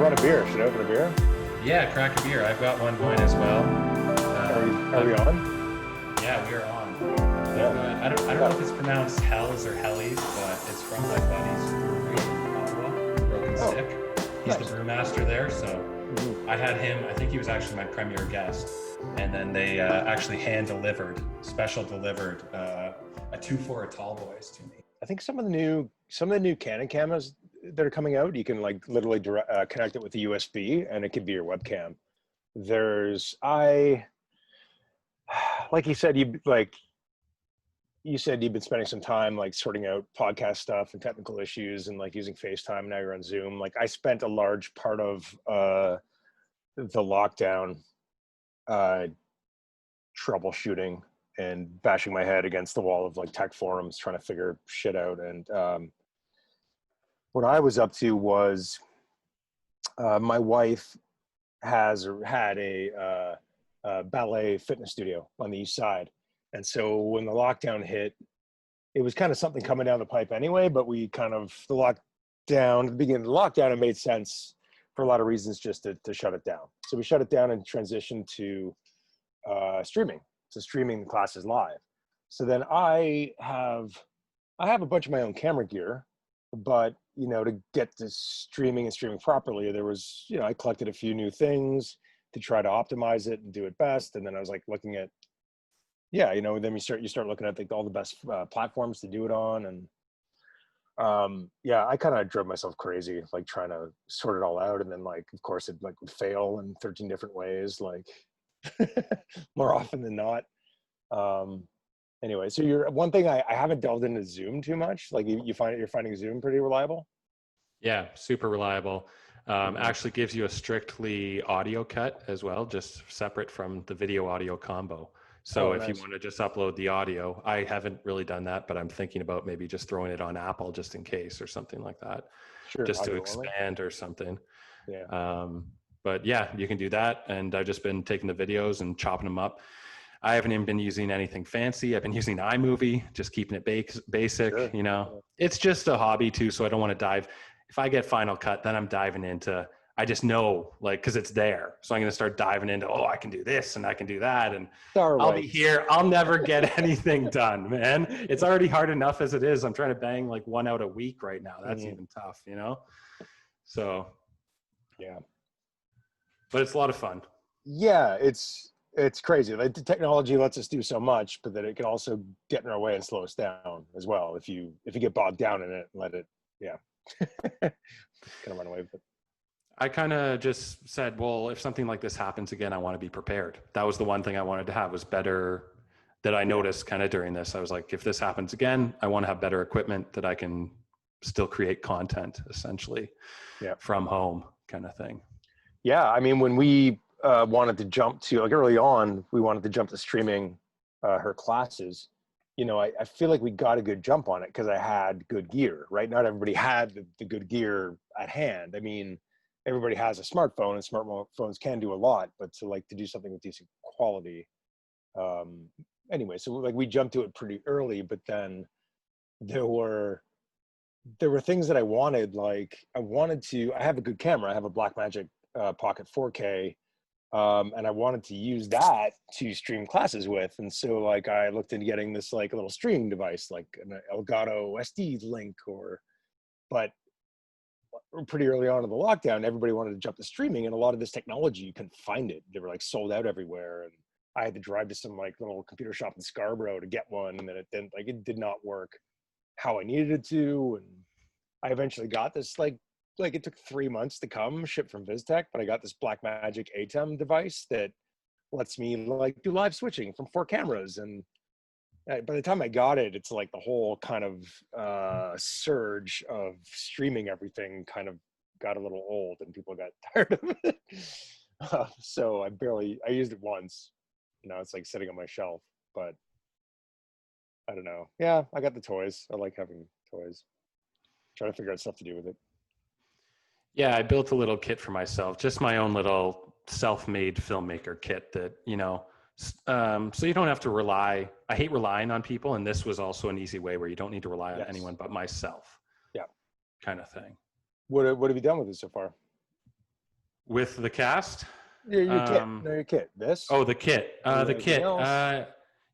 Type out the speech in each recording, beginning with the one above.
want a beer? Should I open a beer? Yeah, crack a beer. I've got one going as well. Are we on? Yeah, we are on. Yeah. I don't know if it's pronounced Hells or Hellies, but it's from my buddy's brewery in Ottawa, Broken Stick. He's nice. the brewmaster there, so I had him. I think he was actually my premier guest, and then they actually special delivered a 2-for a tall boys to me. I think some of the new Canon cameras that are coming out, you can like literally connect it with the USB, and it could be your webcam. Like you said, you said you've been spending some time like sorting out podcast stuff and technical issues and like using FaceTime. Now you're on Zoom. Like I spent a large part of the lockdown troubleshooting and bashing my head against the wall of like tech forums trying to figure shit out. And what I was up to was my wife had a ballet fitness studio on the east side. And so when the lockdown hit, it was kind of something coming down the pipe anyway, but the beginning of the lockdown, it made sense for a lot of reasons just to shut it down. So we shut it down and transitioned to streaming. So streaming the classes live. So then I have a bunch of my own camera gear, but to get to streaming properly, there was, I collected a few new things to try to optimize it and do it best. And then I was like looking at, then you start looking at all the best platforms to do it on. And I kind of drove myself crazy, like trying to sort it all out. And then like, of course it like would fail in 13 different ways, like more often than not. Anyway, so one thing I haven't delved into Zoom too much. Like you're finding Zoom pretty reliable? Yeah, super reliable. Actually gives you a strictly audio cut as well, just separate from the video audio combo. So if you want to just upload the audio, I haven't really done that, but I'm thinking about maybe just throwing it on Apple just in case or something like that, sure, just to expand or something. Yeah. But yeah, you can do that. And I've just been taking the videos and chopping them up. I haven't even been using anything fancy. I've been using iMovie, just keeping it basic, Sure. It's just a hobby too. So I don't want to dive. If I get Final Cut, then I'm diving into, I just know cause it's there. So I'm going to start diving into, I can do this and I can do that. And I'll be here. I'll never get anything done, man. It's already hard enough as it is. I'm trying to bang like one out a week right now. That's even tough, So yeah, but it's a lot of fun. Yeah. It's crazy. Like the technology lets us do so much, but then it can also get in our way and slow us down as well. If you get bogged down in it and let it, kind of run away with it. I kind of just said, well, if something like this happens again, I want to be prepared. That was the one thing I wanted to have, was better, that I noticed kind of during this. I was like, if this happens again, I want to have better equipment that I can still create content essentially from home kind of thing. Yeah. I mean, when we wanted to jump to, like early on, we wanted to jump to streaming her classes. I feel like we got a good jump on it because I had good gear, right? Not everybody had the good gear at hand. I mean, everybody has a smartphone, and smartphones can do a lot, but to do something with decent quality. Anyway, so like we jumped to it pretty early, but then there were things that I wanted. Like I have a good camera. I have a Blackmagic Pocket 4K. And I wanted to use that to stream classes with. And so like I looked into getting this like a little streaming device, like an Elgato SD link, but pretty early on in the lockdown, everybody wanted to jump to streaming, and a lot of this technology, you couldn't find it. They were like sold out everywhere. And I had to drive to some like little computer shop in Scarborough to get one. And then it did not work how I needed it to. And I eventually got this like it took 3 months to come, shipped from VizTech, but I got this Blackmagic ATEM device that lets me like do live switching from 4 cameras. And by the time I got it, it's like the whole kind of surge of streaming everything kind of got a little old and people got tired of it. So I used it once. It's like sitting on my shelf, but I don't know. Yeah, I got the toys. I like having toys. Trying to figure out stuff to do with it. Yeah, I built a little kit for myself, just my own little self-made filmmaker kit that, so you don't have to rely. I hate relying on people. And this was also an easy way where you don't need to rely on anyone but myself. Yeah. Kind of thing. What have you done with it so far? With the cast? Yeah, your kit. No, your kit. This? Oh, the kit. The kit. Else?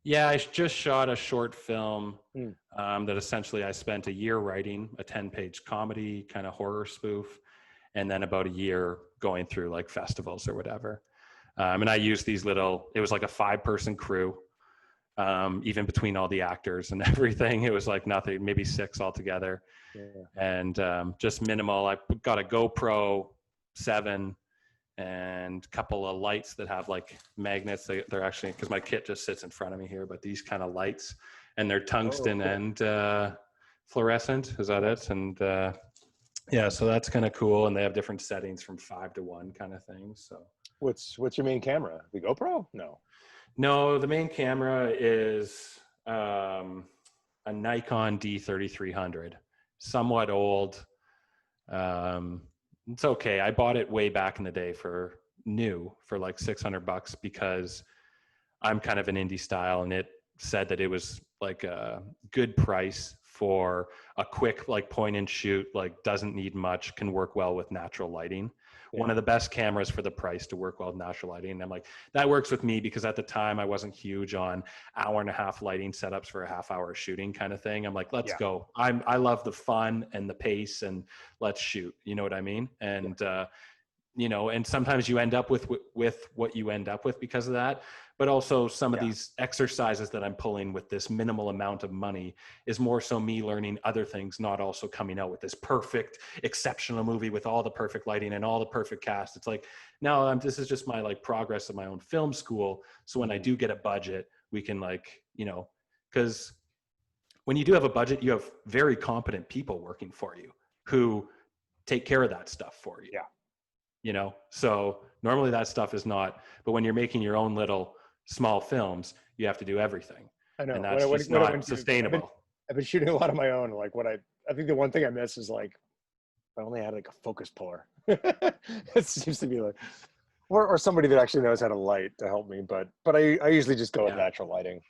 Yeah, I just shot a short film Hmm. that essentially I spent a year writing, a 10-page comedy kind of horror spoof, and then about a year going through like festivals or whatever. And I used these little, it was like a 5-person crew, even between all the actors and everything. It was like nothing, maybe 6 altogether. Yeah. And just minimal. I got a GoPro 7 and a couple of lights that have like magnets. They're actually, because my kit just sits in front of me here, but these kind of lights, and they're tungsten and fluorescent. Is that it? And yeah, so that's kind of cool. And they have different settings from 5 to 1 kind of thing. So what's your main camera? The GoPro? No, the main camera is a Nikon D3300, somewhat old. It's okay. I bought it way back in the day for like $600 because I'm kind of an indie style, and it said that it was like a good price for a quick like point and shoot, like doesn't need much, can work well with natural lighting. Yeah. One of the best cameras for the price to work well with natural lighting. And I'm like, that works with me because at the time I wasn't huge on 1.5 lighting setups for a half-hour shooting kind of thing. I'm like, let's go. I love the fun and the pace, and let's shoot. You know what I mean? And you know, and sometimes you end up with what you end up with because of that. But also some of these exercises that I'm pulling with this minimal amount of money is more so me learning other things, not also coming out with this perfect, exceptional movie with all the perfect lighting and all the perfect cast. It's like, no, this is just my like progress of my own film school. So when I do get a budget, we can like, you know, because when you do have a budget, you have very competent people working for you who take care of that stuff for you. Yeah. You know, so normally that stuff is not, but when you're making your own little small films, you have to do everything. I know. And that's just not sustainable. I've been shooting a lot of my own. Like I think the one thing I miss is like, I only had like a focus puller. It seems to be like, or somebody that actually knows how to light to help me. But I usually just go with natural lighting.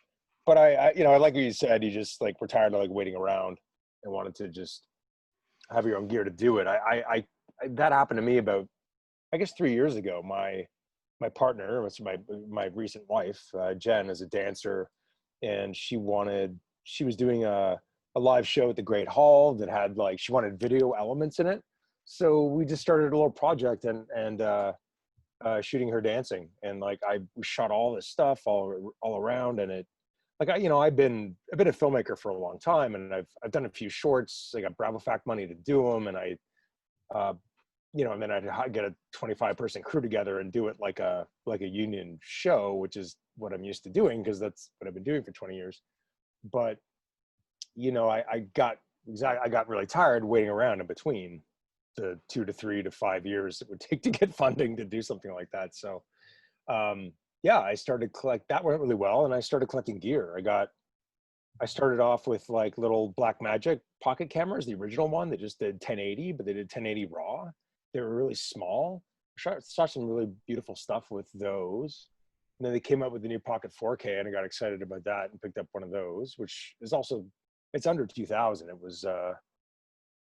But I you know, I like what you said, you just like, were tired of like waiting around and wanted to just have your own gear to do it. I that happened to me about, I guess 3 years ago. My partner, which my recent wife, Jen, is a dancer, and she was doing a live show at the Great Hall that had like, she wanted video elements in it. So we just started a little project and shooting her dancing, and like we shot all this stuff all around, and it like I've been a filmmaker for a long time, and I've done a few shorts. I got Bravo Fact money to do them, and and then I'd get a 25-person crew together and do it like a union show, which is what I'm used to doing because that's what I've been doing for 20 years. But I got really tired waiting around in between the 2 to 3 to 5 years it would take to get funding to do something like that. So I started that went really well, and I started collecting gear. I started off with like little Blackmagic pocket cameras, the original one that just did 1080, but they did 1080 raw. They were really small. I shot some really beautiful stuff with those. And then they came up with the new Pocket 4K, and I got excited about that and picked up one of those, which is also, it's under 2,000. It was, I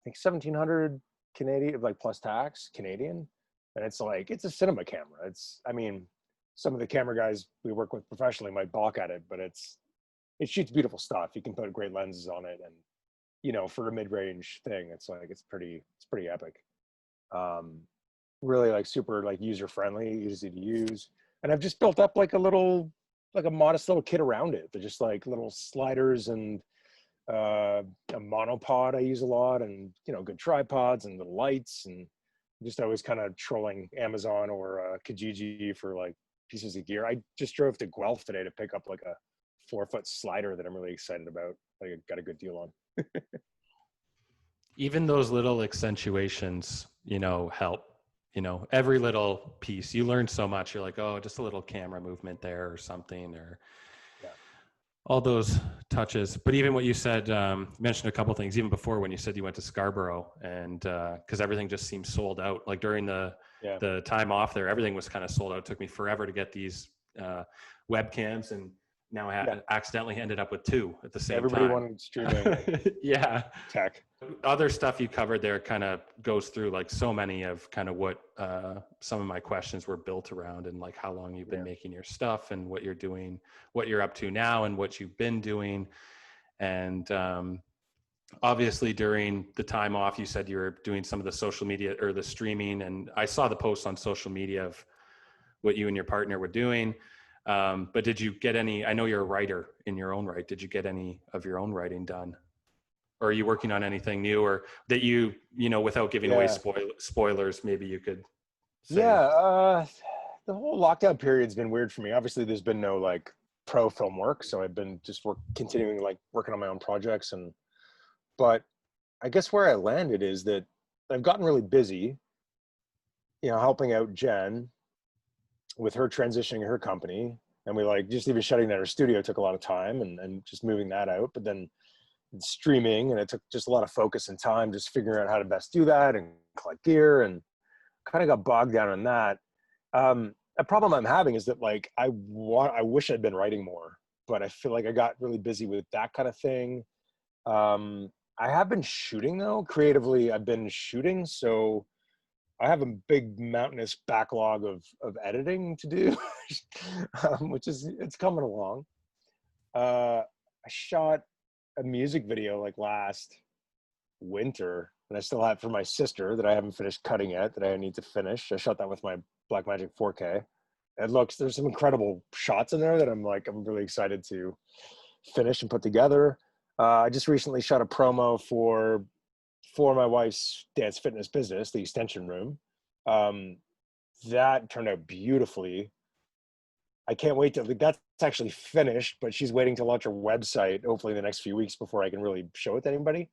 think 1,700 Canadian, like plus tax Canadian. And it's like, it's a cinema camera. Some of the camera guys we work with professionally might balk at it, but it shoots beautiful stuff. You can put great lenses on it. And, for a mid-range thing, it's pretty epic. Really like super like user-friendly, easy to use. And I've just built up like a modest little kit around it. They're just like little sliders and a monopod I use a lot, and good tripods and little lights, and just always kind of trolling Amazon or Kijiji for like pieces of gear. I just drove to Guelph today to pick up like a 4-foot slider that I'm really excited about. I got a good deal on. Even those little accentuations, help. Every little piece, you learn so much. You're like, oh, just a little camera movement there or something, or all those touches. But even what you said, you mentioned a couple of things, even before when you said you went to Scarborough, and because everything just seemed sold out. Like during the time off there, everything was kind of sold out. It took me forever to get these webcams, and now I accidentally ended up with 2 at the same Everybody time. wanted streaming. Yeah. Tech. Other stuff you covered there kind of goes through like so many of kind of what some of my questions were built around, and like how long you've been making your stuff and what you're doing, what you're up to now and what you've been doing. And obviously during the time off, you said you were doing some of the social media or the streaming, and I saw the posts on social media of what you and your partner were doing. But did you get any, I know you're a writer in your own right, did you get any of your own writing done? Or are you working on anything new, or that you know, without giving away spoilers, maybe you could say? The whole lockdown period's been weird for me. Obviously there's been no like pro film work, so I've been just continuing like working on my own projects. But I guess where I landed is that I've gotten really busy, you know, helping out Jen with her transitioning her company. And we like just even shutting down her studio took a lot of time, and just moving that out. But then streaming, and it took just a lot of focus and time just figuring out how to best do that and collect gear, and kind of got bogged down on that. A problem I'm having is that like I wish I'd been writing more, but I feel like I got really busy with that kind of thing. I have been shooting though, creatively I've been shooting, so I have a big mountainous backlog of editing to do, which is, it's coming along. I shot a music video like last winter, and I still have for my sister that I haven't finished cutting yet, that I need to finish. I shot that with my Blackmagic 4K. There's some incredible shots in there that I'm really excited to finish and put together. I just recently shot a promo for my wife's dance fitness business, the Extension Room. That turned out beautifully. I can't wait to, that's actually finished, but she's waiting to launch her website, hopefully in the next few weeks, before I can really show it to anybody.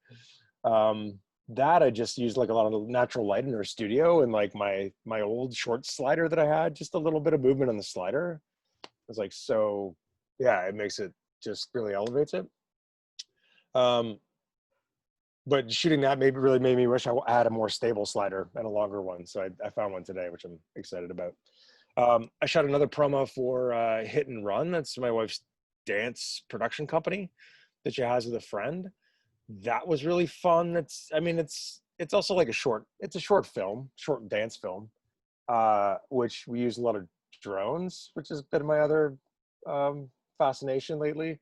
That I just used like a lot of natural light in her studio, and like my old short slider that I had, just a little bit of movement on the slider. It was like, so yeah, it makes it, just really elevates it. But shooting that really made me wish I had a more stable slider and a longer one. So I found one today, which I'm excited about. I shot another promo for Hit and Run. That's my wife's dance production company that she has with a friend. That was really fun. It's also like a short film, short dance film, which we use a lot of drones, which has been my other fascination lately.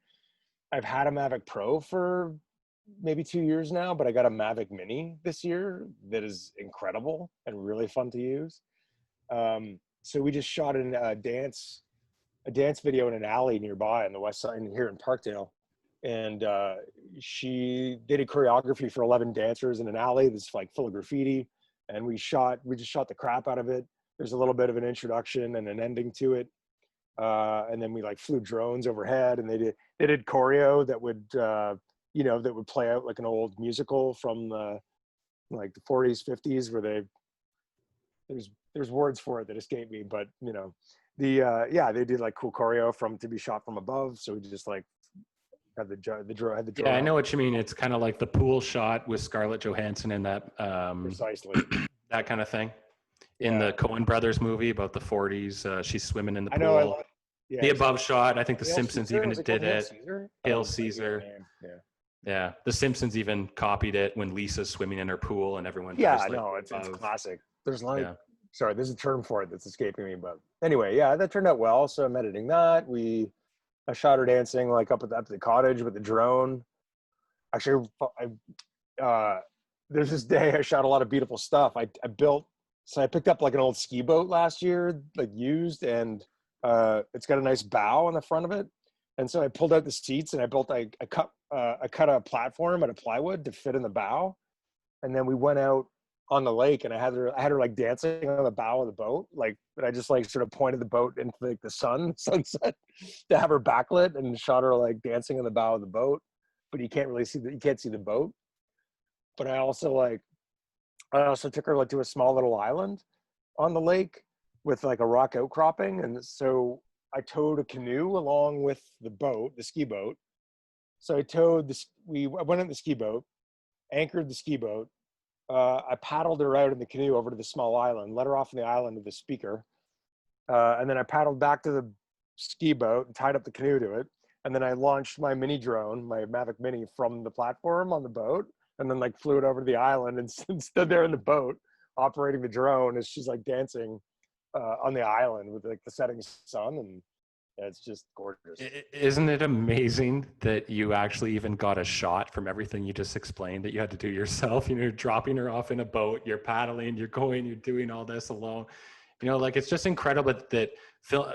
I've had a Mavic Pro for maybe 2 years now, but I got a Mavic Mini this year that is incredible and really fun to use. So we just shot a dance video in an alley nearby on the west side here in Parkdale. And they did choreography for 11 dancers in an alley that's like full of graffiti. And we just shot the crap out of it. There's a little bit of an introduction and an ending to it. And then we like flew drones overhead, and they did choreo that would, that would play out like an old musical from the 40s, 50s, where there's words for it that escape me, but they did like cool choreo to be shot from above. So we just like had the drone. Yeah, I know what you mean. It's kind of like the pool shot with Scarlett Johansson in that precisely that kind of thing. In the Coen Brothers movie about the 40s, she's swimming in the pool. I know. The above shot. I think the Simpsons Caesar? even did it. Hail Caesar. Yeah, the Simpsons even copied it when Lisa's swimming in her pool and everyone. Yeah, I know. It's classic. There's sorry, there's a term for it that's escaping me, but anyway, yeah, that turned out well. So I'm editing that. I shot her dancing like up at the cottage with the drone. Actually, there's this day I shot a lot of beautiful stuff. I picked up like an old ski boat last year, like used, and it's got a nice bow on the front of it. And so I pulled out the seats, and I cut a platform out of plywood to fit in the bow. And then we went out on the lake, and I had her like dancing on the bow of the boat, but I just like sort of pointed the boat into like the sunset to have her backlit, and shot her like dancing on the bow of the boat. But you can't see the boat. But I also took her like to a small little island on the lake with like a rock outcropping, and so I towed a canoe along with the boat, the ski boat. So I went in the ski boat, anchored the ski boat. I paddled her out in the canoe over to the small island, let her off on the island with the speaker. And then I paddled back to the ski boat and tied up the canoe to it. And then I launched my mini drone, my Mavic Mini, from the platform on the boat, and then like flew it over to the island and stood there in the boat operating the drone as she's like dancing on the island with like the setting sun, and it's just gorgeous. Isn't it amazing that you actually even got a shot from everything you just explained that you had to do yourself? You know, you're dropping her off in a boat, you're paddling, you're going, you're doing all this alone. You know, like it's just incredible that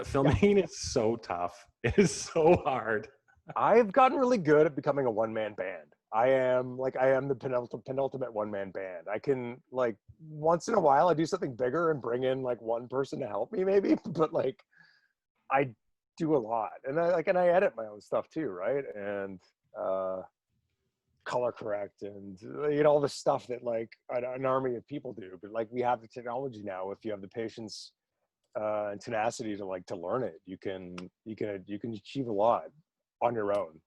filming is so tough. It is so hard. I've gotten really good at becoming a one-man band. I am the penultimate one-man band. I can, like, once in a while I do something bigger and bring in like one person to help me maybe, but like I do a lot. And I edit my own stuff too, right? And color correct and all the stuff that like an army of people do. But like we have the technology now. If you have the patience and tenacity to learn it, you can achieve a lot on your own.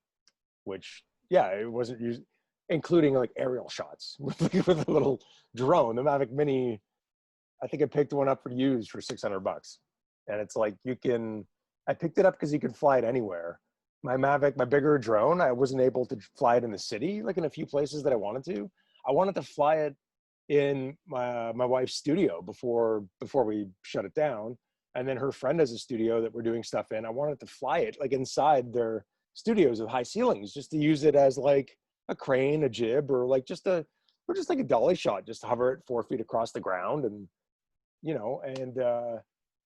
Which, yeah, it wasn't used, including like aerial shots with a little drone. The Mavic Mini, I think I picked one up for used for $600, and it's like I picked it up because you could fly it anywhere. My Mavic, my bigger drone, I wasn't able to fly it in the city, like in a few places that I wanted to. I wanted to fly it in my wife's studio before we shut it down. And then her friend has a studio that we're doing stuff in. I wanted to fly it like inside their studios with high ceilings, just to use it as like a crane, a jib, or just like a dolly shot, just hover it 4 feet across the ground. And,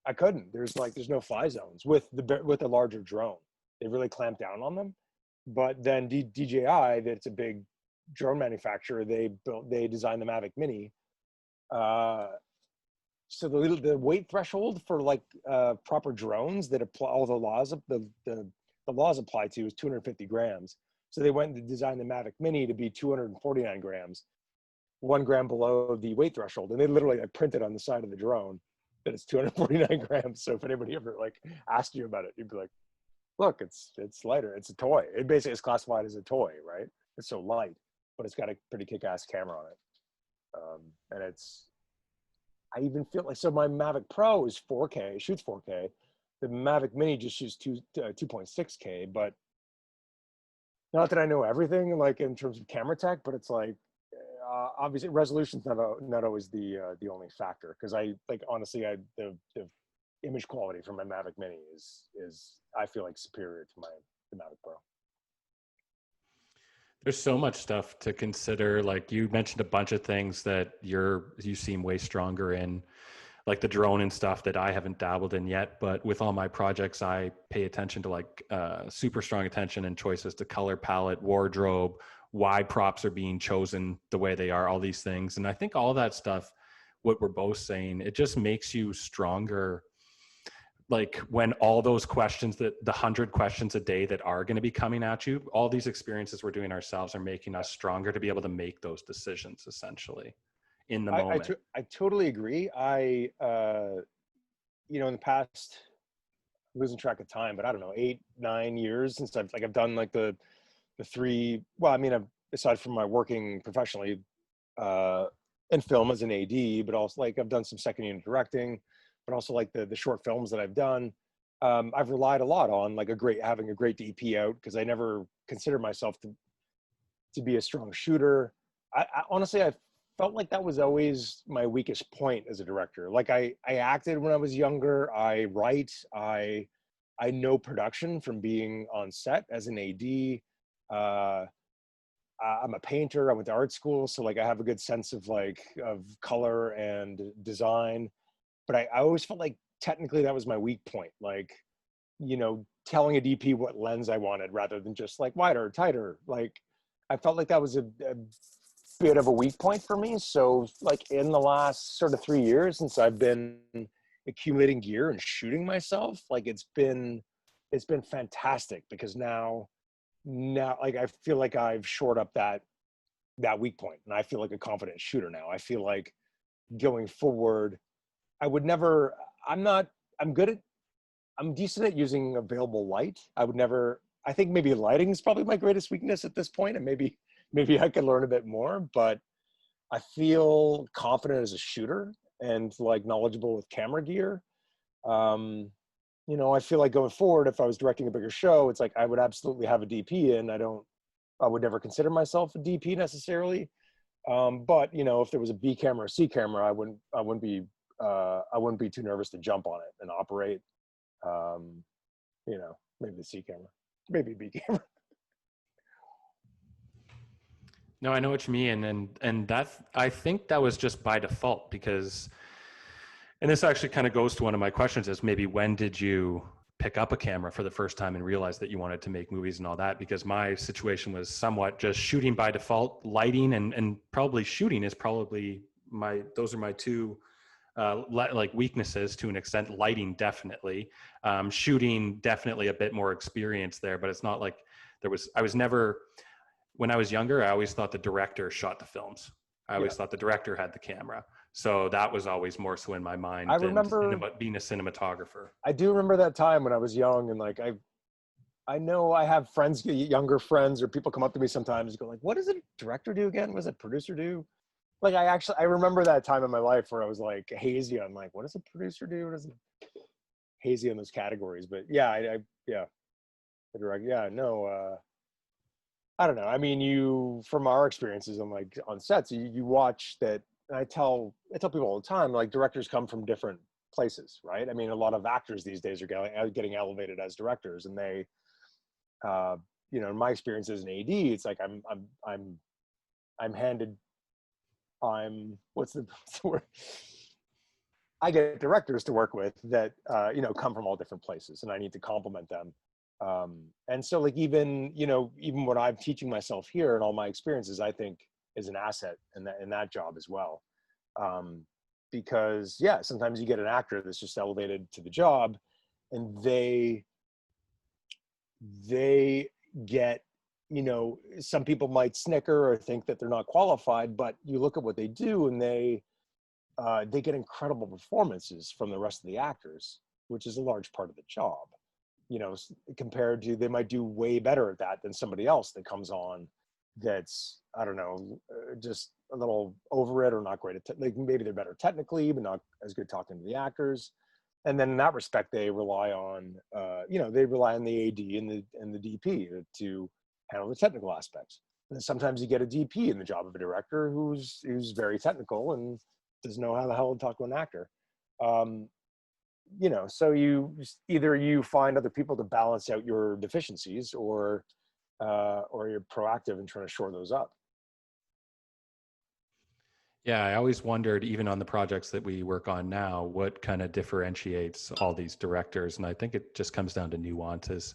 I couldn't, there's no fly zones with the larger drone. They really clamped down on them. But then DJI, that's a big drone manufacturer, they designed the Mavic Mini. So the weight threshold for proper drones that apply all the laws, the laws apply to, is 250 grams. So they went and designed the Mavic Mini to be 249 grams, 1 gram below the weight threshold. And they literally printed on the side of the drone that it's 249 grams. So if anybody ever asked you about it, you'd be like, look, it's lighter. It's a toy. It basically is classified as a toy, right? It's so light, but it's got a pretty kick-ass camera on it. And I even feel like, so my Mavic Pro is 4K, shoots 4K. The Mavic Mini just shoots 2.6K, but not that I know everything in terms of camera tech, but it's obviously resolution's not always the only factor, because honestly the image quality from my Mavic Mini is I feel like superior to the Mavic Pro. There's so much stuff to consider. Like you mentioned a bunch of things that you seem way stronger in, like the drone and stuff that I haven't dabbled in yet. But with all my projects, I pay attention to super strong attention and choices to color palette, wardrobe, why props are being chosen the way they are, all these things. And I think all that stuff, what we're both saying, it just makes you stronger. Like when all those questions, the 100 questions a day that are going to be coming at you, all these experiences we're doing ourselves are making us stronger to be able to make those decisions essentially in the moment. I totally agree. In the past, losing track of time, but I don't know, 8-9 years since I've done the three, aside from my working professionally in film as an AD, but also I've done some second unit directing, but also the short films that I've done. I've relied a lot on having a great DP out, because I never considered myself to be a strong shooter. I honestly, I felt like that was always my weakest point as a director. I acted when I was younger. I write. I know production from being on set as an AD. I'm a painter. I went to art school, so I have a good sense of color and design. But I always felt like technically that was my weak point. Telling a DP what lens I wanted rather than just wider, tighter. I felt like that was a bit of a weak point for me. So in the last sort of 3 years since I've been accumulating gear and shooting myself, it's been fantastic, because now I feel like I've shored up that weak point, and I feel like a confident shooter now. I feel like going forward, I'm decent at using available light. I think maybe lighting is probably my greatest weakness at this point, and maybe I could learn a bit more, but I feel confident as a shooter and knowledgeable with camera gear. you know, I feel like going forward, if I was directing a bigger show, it's like I would absolutely have a DP, and I would never consider myself a DP necessarily. But you know, if there was a B camera or C camera, I wouldn't be too nervous to jump on it and operate. You know, maybe the C camera, maybe B camera. No, I know what you mean, and that, I think that was just by default, because, and this actually kind of goes to one of my questions, is maybe when did you pick up a camera for the first time and realize that you wanted to make movies and all that? Because my situation was somewhat just shooting by default. Lighting and probably shooting is probably those are my two like weaknesses to an extent. Lighting, definitely. Shooting, definitely a bit more experience there, but it's not like I was never, when I was younger, I always thought the director shot the films. I always thought the director had the camera. So that was always more so in my mind I than remember being a cinematographer. I do remember that time when I was young, and like I know I have friends, younger friends, or people come up to me sometimes and go like, "What does a director do again? What does a producer do?" Like I remember that time in my life where I was like hazy on like, what does a producer do? What does hazy on those categories? But yeah, yeah, the direct, yeah, no, I don't know. I mean, from our experiences on like on sets, you watch that. And I tell people all the time, like directors come from different places, right? I mean, a lot of actors these days are getting elevated as directors, and they, you know, in my experience as an AD, it's like I'm handed, what's the word? I get directors to work with that, you know, come from all different places, and I need to compliment them. And so like, even, you know, even when I'm teaching myself here and all my experiences, I think is an asset in that job as well. Because yeah, sometimes you get an actor that's just elevated to the job, and they get, you know, some people might snicker or think that they're not qualified, but you look at what they do, and they get incredible performances from the rest of the actors, which is a large part of the job. You know, compared to, they might do way better at that than somebody else that comes on that's, I don't know, just a little over it or not great at like, maybe they're better technically but not as good talking to the actors. And then in that respect, they rely on you know, they rely on the AD and the DP to handle the technical aspects. And then sometimes you get a DP in the job of a director who's very technical and doesn't know how the hell to talk to an actor. You know, so either you find other people to balance out your deficiencies, or you're proactive in trying to shore those up. Yeah, I always wondered, even on the projects that we work on now, what kind of differentiates all these directors. And I think it just comes down to nuances.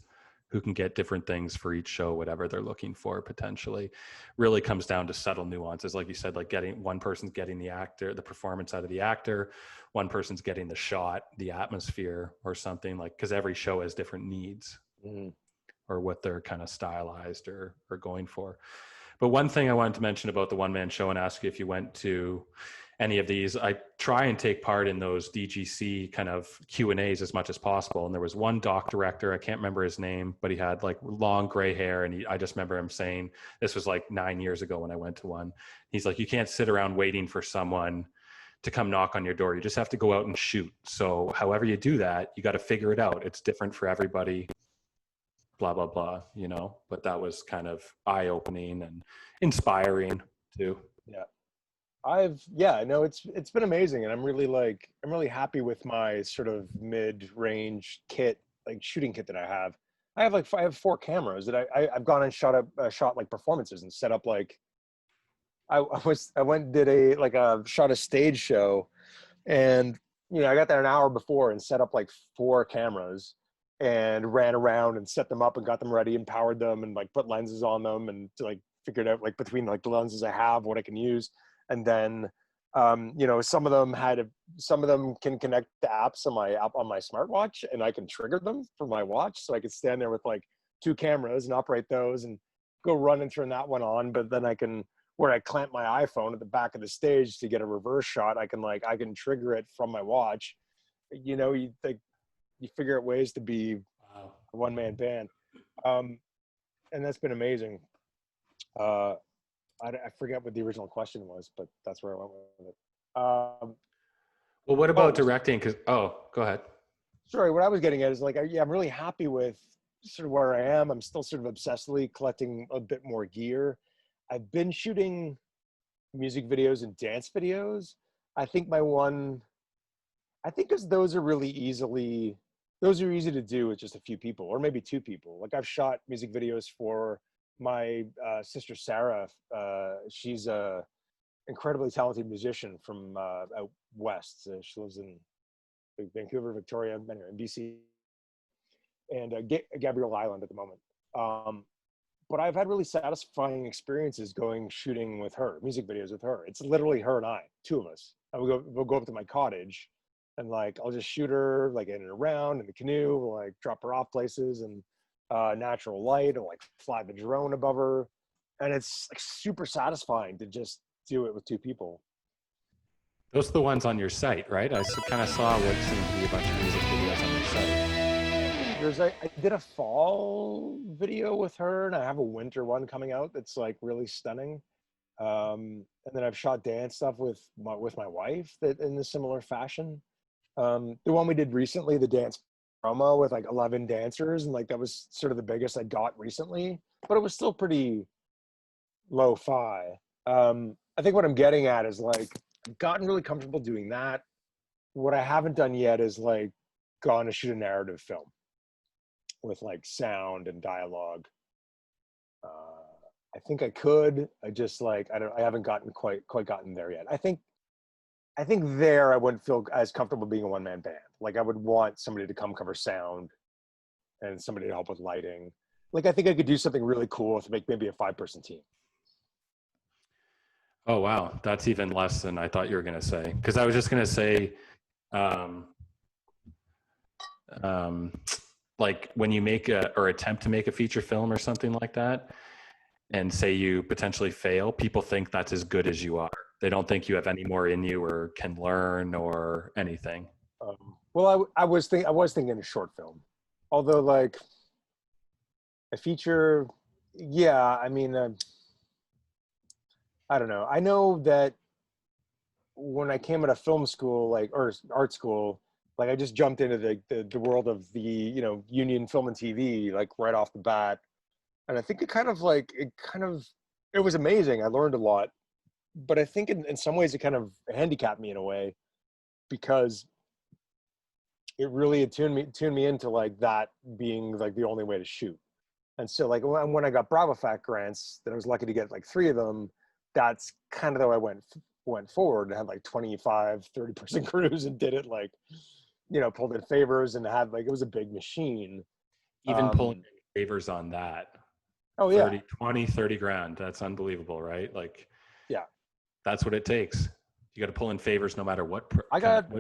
Who can get different things for each show, whatever they're looking for potentially. Really comes down to subtle nuances. Like you said, like one person's getting the performance out of the actor, one person's getting the shot, the atmosphere or something, like, because every show has different needs. Mm-hmm. Or what they're kind of stylized or going for. But one thing I wanted to mention about the one-man show and ask you if you went to any of these, I try and take part in those DGC kind of Q&As as much as possible. And there was one doc director, I can't remember his name, but he had like long gray hair. And I just remember him saying, this was like 9 years ago when I went to one. He's like, you can't sit around waiting for someone to come knock on your door. You just have to go out and shoot. So however you do that, you got to figure it out. It's different for everybody, blah, blah, blah, you know, but that was kind of eye-opening and inspiring too. Yeah. No, it's been amazing. And I'm really happy with my sort of mid-range kit, like shooting kit that I have. I have 4 cameras that I've gone and shot like performances and set up like, I went and did shot a stage show, and, you know, I got there an hour before and set up like 4 cameras and ran around and set them up and got them ready and powered them and like put lenses on them and to like figured out like between like the lenses I have, what I can use. And then, you know, some of them can connect to apps on my smartwatch, and I can trigger them for my watch. So I could stand there with like 2 cameras and operate those and go run and turn that one on. But then where I clamp my iPhone at the back of the stage to get a reverse shot, I can trigger it from my watch. You know, you figure out ways to be a one-man band. And that's been amazing. I forget what the original question was, but that's where I went with it. Well, what about directing? Go ahead. sorry, what I was getting at is like, yeah, I'm really happy with sort of where I am. I'm still sort of obsessively collecting a bit more gear. I've been shooting music videos and dance videos. I think my one, I think because those are easy to do with just a few people or maybe two people. Like I've shot music videos for my sister Sarah. She's a incredibly talented musician from out west. She lives in Vancouver, Victoria, anyway, in BC, and Gabrielle Island at the moment. But I've had really satisfying experiences going shooting with her, music videos with her. It's literally her and I, two of us. And we'll go up to my cottage, and like I'll just shoot her like in and around in the canoe. We'll like drop her off places and natural light, or like fly the drone above her, and it's like super satisfying to just do it with two people. Those are the ones on your site, right? I kind of saw what seemed to be a bunch of music videos on your site. I did a fall video with her, and I have a winter one coming out that's like really stunning. And then I've shot dance stuff with my wife that in a similar fashion. The one we did recently, the dance promo with like 11 dancers, and like that was sort of the biggest I got recently, but it was still pretty lo-fi. I think what I'm getting at is like I've gotten really comfortable doing that. What I haven't done yet is like gone to shoot a narrative film with like sound and dialogue. I think I could. I just like I haven't gotten quite gotten there yet. I think there I wouldn't feel as comfortable being a one-man band. Like I would want somebody to come cover sound and somebody to help with lighting. Like I think I could do something really cool to make maybe a 5-person team. Oh, wow. That's even less than I thought you were going to say. Because I was just going to say, um, like when you make or attempt to make a feature film or something like that, and say you potentially fail, people think that's as good as you are. They don't think you have any more in you or can learn or anything. Well, I was thinking a short film, although like a feature, yeah. I mean, I don't know. I know that when I came out of film school, like or art school, like I just jumped into the world of the Union Film and TV like right off the bat, and I think it was amazing. I learned a lot, but I think in some ways it kind of handicapped me in a way because it really tuned me into like that being like the only way to shoot. And so like when I got BravoFact grants, that I was lucky to get like 3 of them. That's kind of how I went forward and had like 25, 30-person crews and did it like, pulled in favors and had like, it was a big machine. Even pulling favors on that. Oh 30, yeah. 20, 30 grand. That's unbelievable, right? Like, yeah, that's what it takes. You got to pull in favors no matter what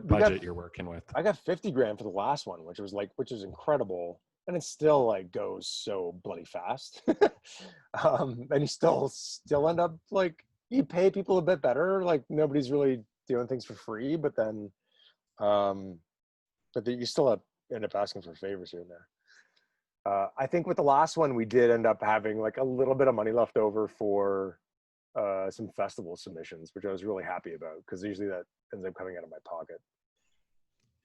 budget you're working with. I got 50 grand for the last one, which is incredible. And it still like goes so bloody fast. And you still end up like, you pay people a bit better. Like nobody's really doing things for free, but then, you still end up asking for favors here and there. I think with the last one, we did end up having like a little bit of money left over for some festival submissions, which I was really happy about because usually that ends up coming out of my pocket.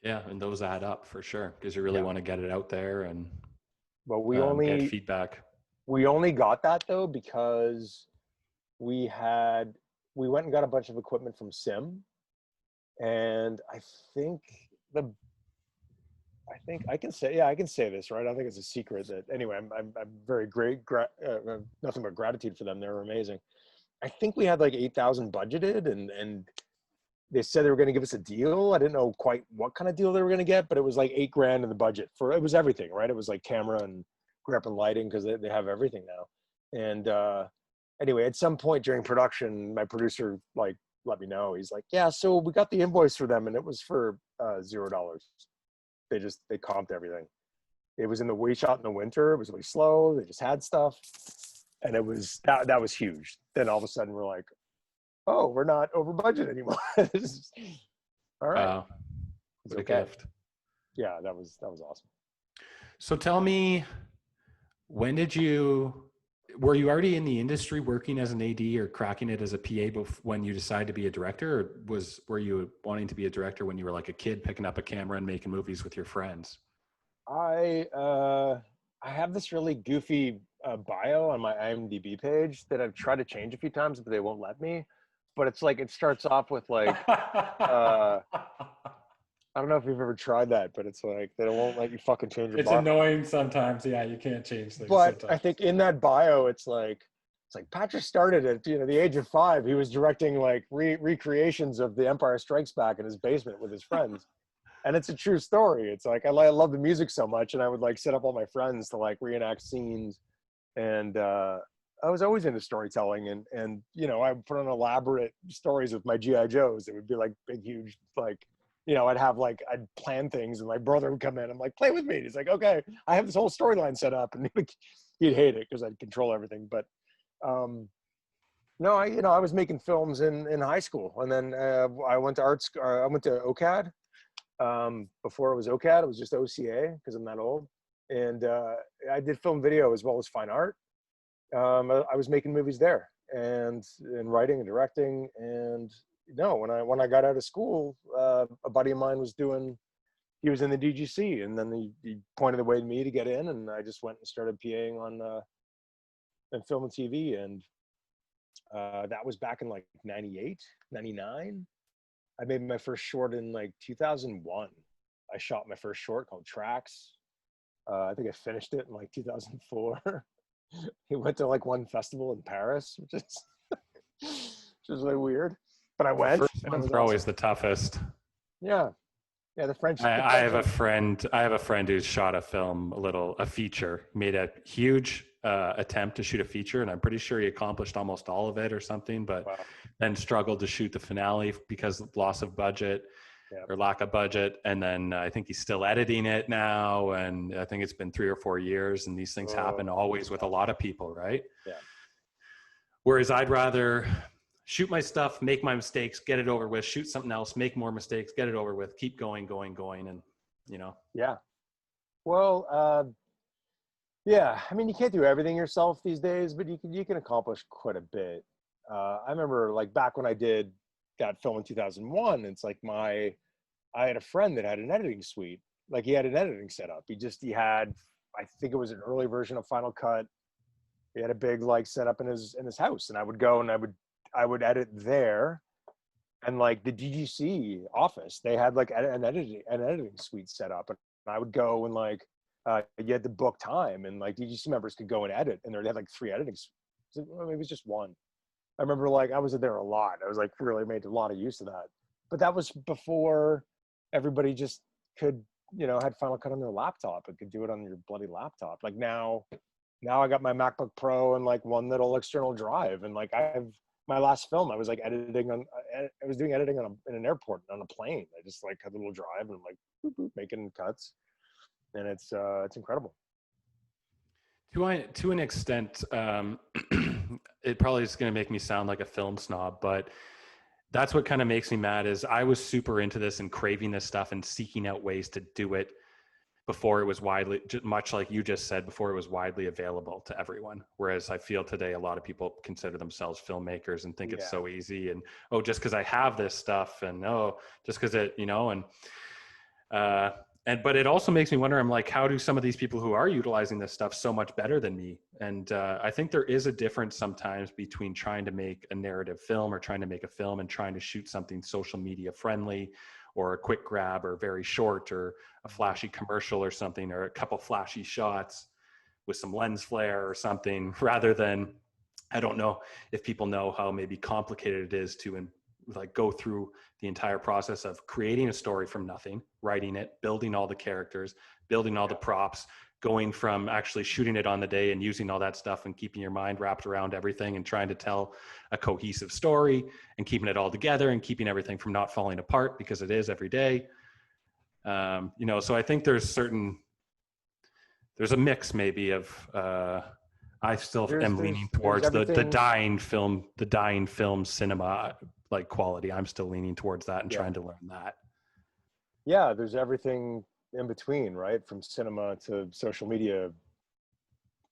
Yeah, and those add up for sure because you really want to get it out there and get feedback. We only got that though because we went and got a bunch of equipment from Sim, and I think I can say this, right? I don't think it's a secret that anyway. I'm very nothing but gratitude for them. They're amazing. I think we had like 8,000 budgeted, and they said they were going to give us a deal. I didn't know quite what kind of deal they were going to get, but it was like $8 grand in the budget it was everything, right? It was like camera and grip and lighting because they have everything now. And anyway, at some point during production, my producer like let me know. He's like, yeah, so we got the invoice for them, and it was for $0. They comped everything. It was we shot in the winter. It was really slow. They just had stuff. And it was, that was huge. Then all of a sudden we're like, oh, we're not over budget anymore. All right. Wow. What a gift. Yeah, that was awesome. So tell me, when did you, were you already in the industry working as an AD or cracking it as a PA when you decided to be a director, or were you wanting to be a director when you were like a kid picking up a camera and making movies with your friends? I have this really goofy bio on my IMDb page that I've tried to change a few times, but they won't let me. But it's like, it starts off with like, I don't know if you've ever tried that, but it's like they won't let you fucking change your It's bio. annoying sometimes. Yeah, you can't change things But I sometimes. think in that bio, it's like Patrick started at the age of 5. He was directing like recreations of The Empire Strikes Back in his basement with his friends, and it's a true story. It's like I love the music so much, and I would like set up all my friends to like reenact scenes, and I was always into storytelling, and I would put on elaborate stories with my GI Joes. It would be like big, huge, like. I'd plan things, and my brother would come in. I'm like, play with me. And he's like, okay, I have this whole storyline set up, and he'd hate it because I'd control everything. But no, I was making films in high school, and then I went to I went to OCAD. Before it was OCAD, it was just OCA because I'm that old, and I did film video as well as fine art. I was making movies there, and writing and directing, and no, when I got out of school, a buddy of mine he was in the DGC, and then he pointed the way to me to get in, and I just went and started PAing on film and TV, and that was back in like 98, 99. I made my first short in like 2001. I shot my first short called Tracks. I think I finished it in like 2004. He went to like one festival in Paris, which is really weird. But I went. First ones are always the toughest. Yeah, yeah. The French. I have a friend. I have a friend who's shot a film, a feature. Made a huge attempt to shoot a feature, and I'm pretty sure he accomplished almost all of it or something. But then struggled to shoot the finale because of loss of budget or lack of budget. And then I think he's still editing it now, and I think it's been 3 or 4 years. And these things happen always with a lot of people, right? Yeah. Whereas I'd rather shoot my stuff, make my mistakes, get it over with, shoot something else, make more mistakes, get it over with, keep going. And, Yeah. Well, yeah, I mean, you can't do everything yourself these days, but you can accomplish quite a bit. I remember like back when I did that film in 2001, it's like I had a friend that had an editing suite. Like he had an editing setup. He had, I think it was an early version of Final Cut. He had a big like setup in his house, and I would go and I would edit there, and like the DGC office, they had like an editing suite set up, and I would go and like you had to book time, and like DGC members could go and edit, and they had like 3 editing suites. Maybe it was just one. I remember like I was there a lot. I was like really made a lot of use of that, but that was before everybody just could had Final Cut on their laptop and could do it on your bloody laptop. Like now I got my MacBook Pro and like one little external drive, and like my last film, I was like I was doing editing in an airport on a plane. I just like had a little drive and I'm like boop, boop, making cuts, and it's incredible. To an extent, it probably is going to make me sound like a film snob, but that's what kind of makes me mad is I was super into this and craving this stuff and seeking out ways to do it before it was much like you just said, before it was widely available to everyone. Whereas I feel today, a lot of people consider themselves filmmakers and think it's so easy. And, just because I have this stuff, and just because it, but it also makes me wonder, I'm like, how do some of these people who are utilizing this stuff so much better than me? And I think there is a difference sometimes between trying to make a narrative film or trying to make a film and trying to shoot something social media friendly, or a quick grab, or very short, or a flashy commercial or something, or a couple flashy shots with some lens flare or something, rather than, I don't know if people know how maybe complicated it is to like go through the entire process of creating a story from nothing, writing it, building all the characters, building all the props, going from actually shooting it on the day and using all that stuff and keeping your mind wrapped around everything and trying to tell a cohesive story and keeping it all together and keeping everything from not falling apart, because it is every day. So I think there's a mix maybe of, I still am leaning towards the dying film cinema like quality. I'm still leaning towards that and trying to learn that. Yeah, there's everything in between, right? From cinema to social media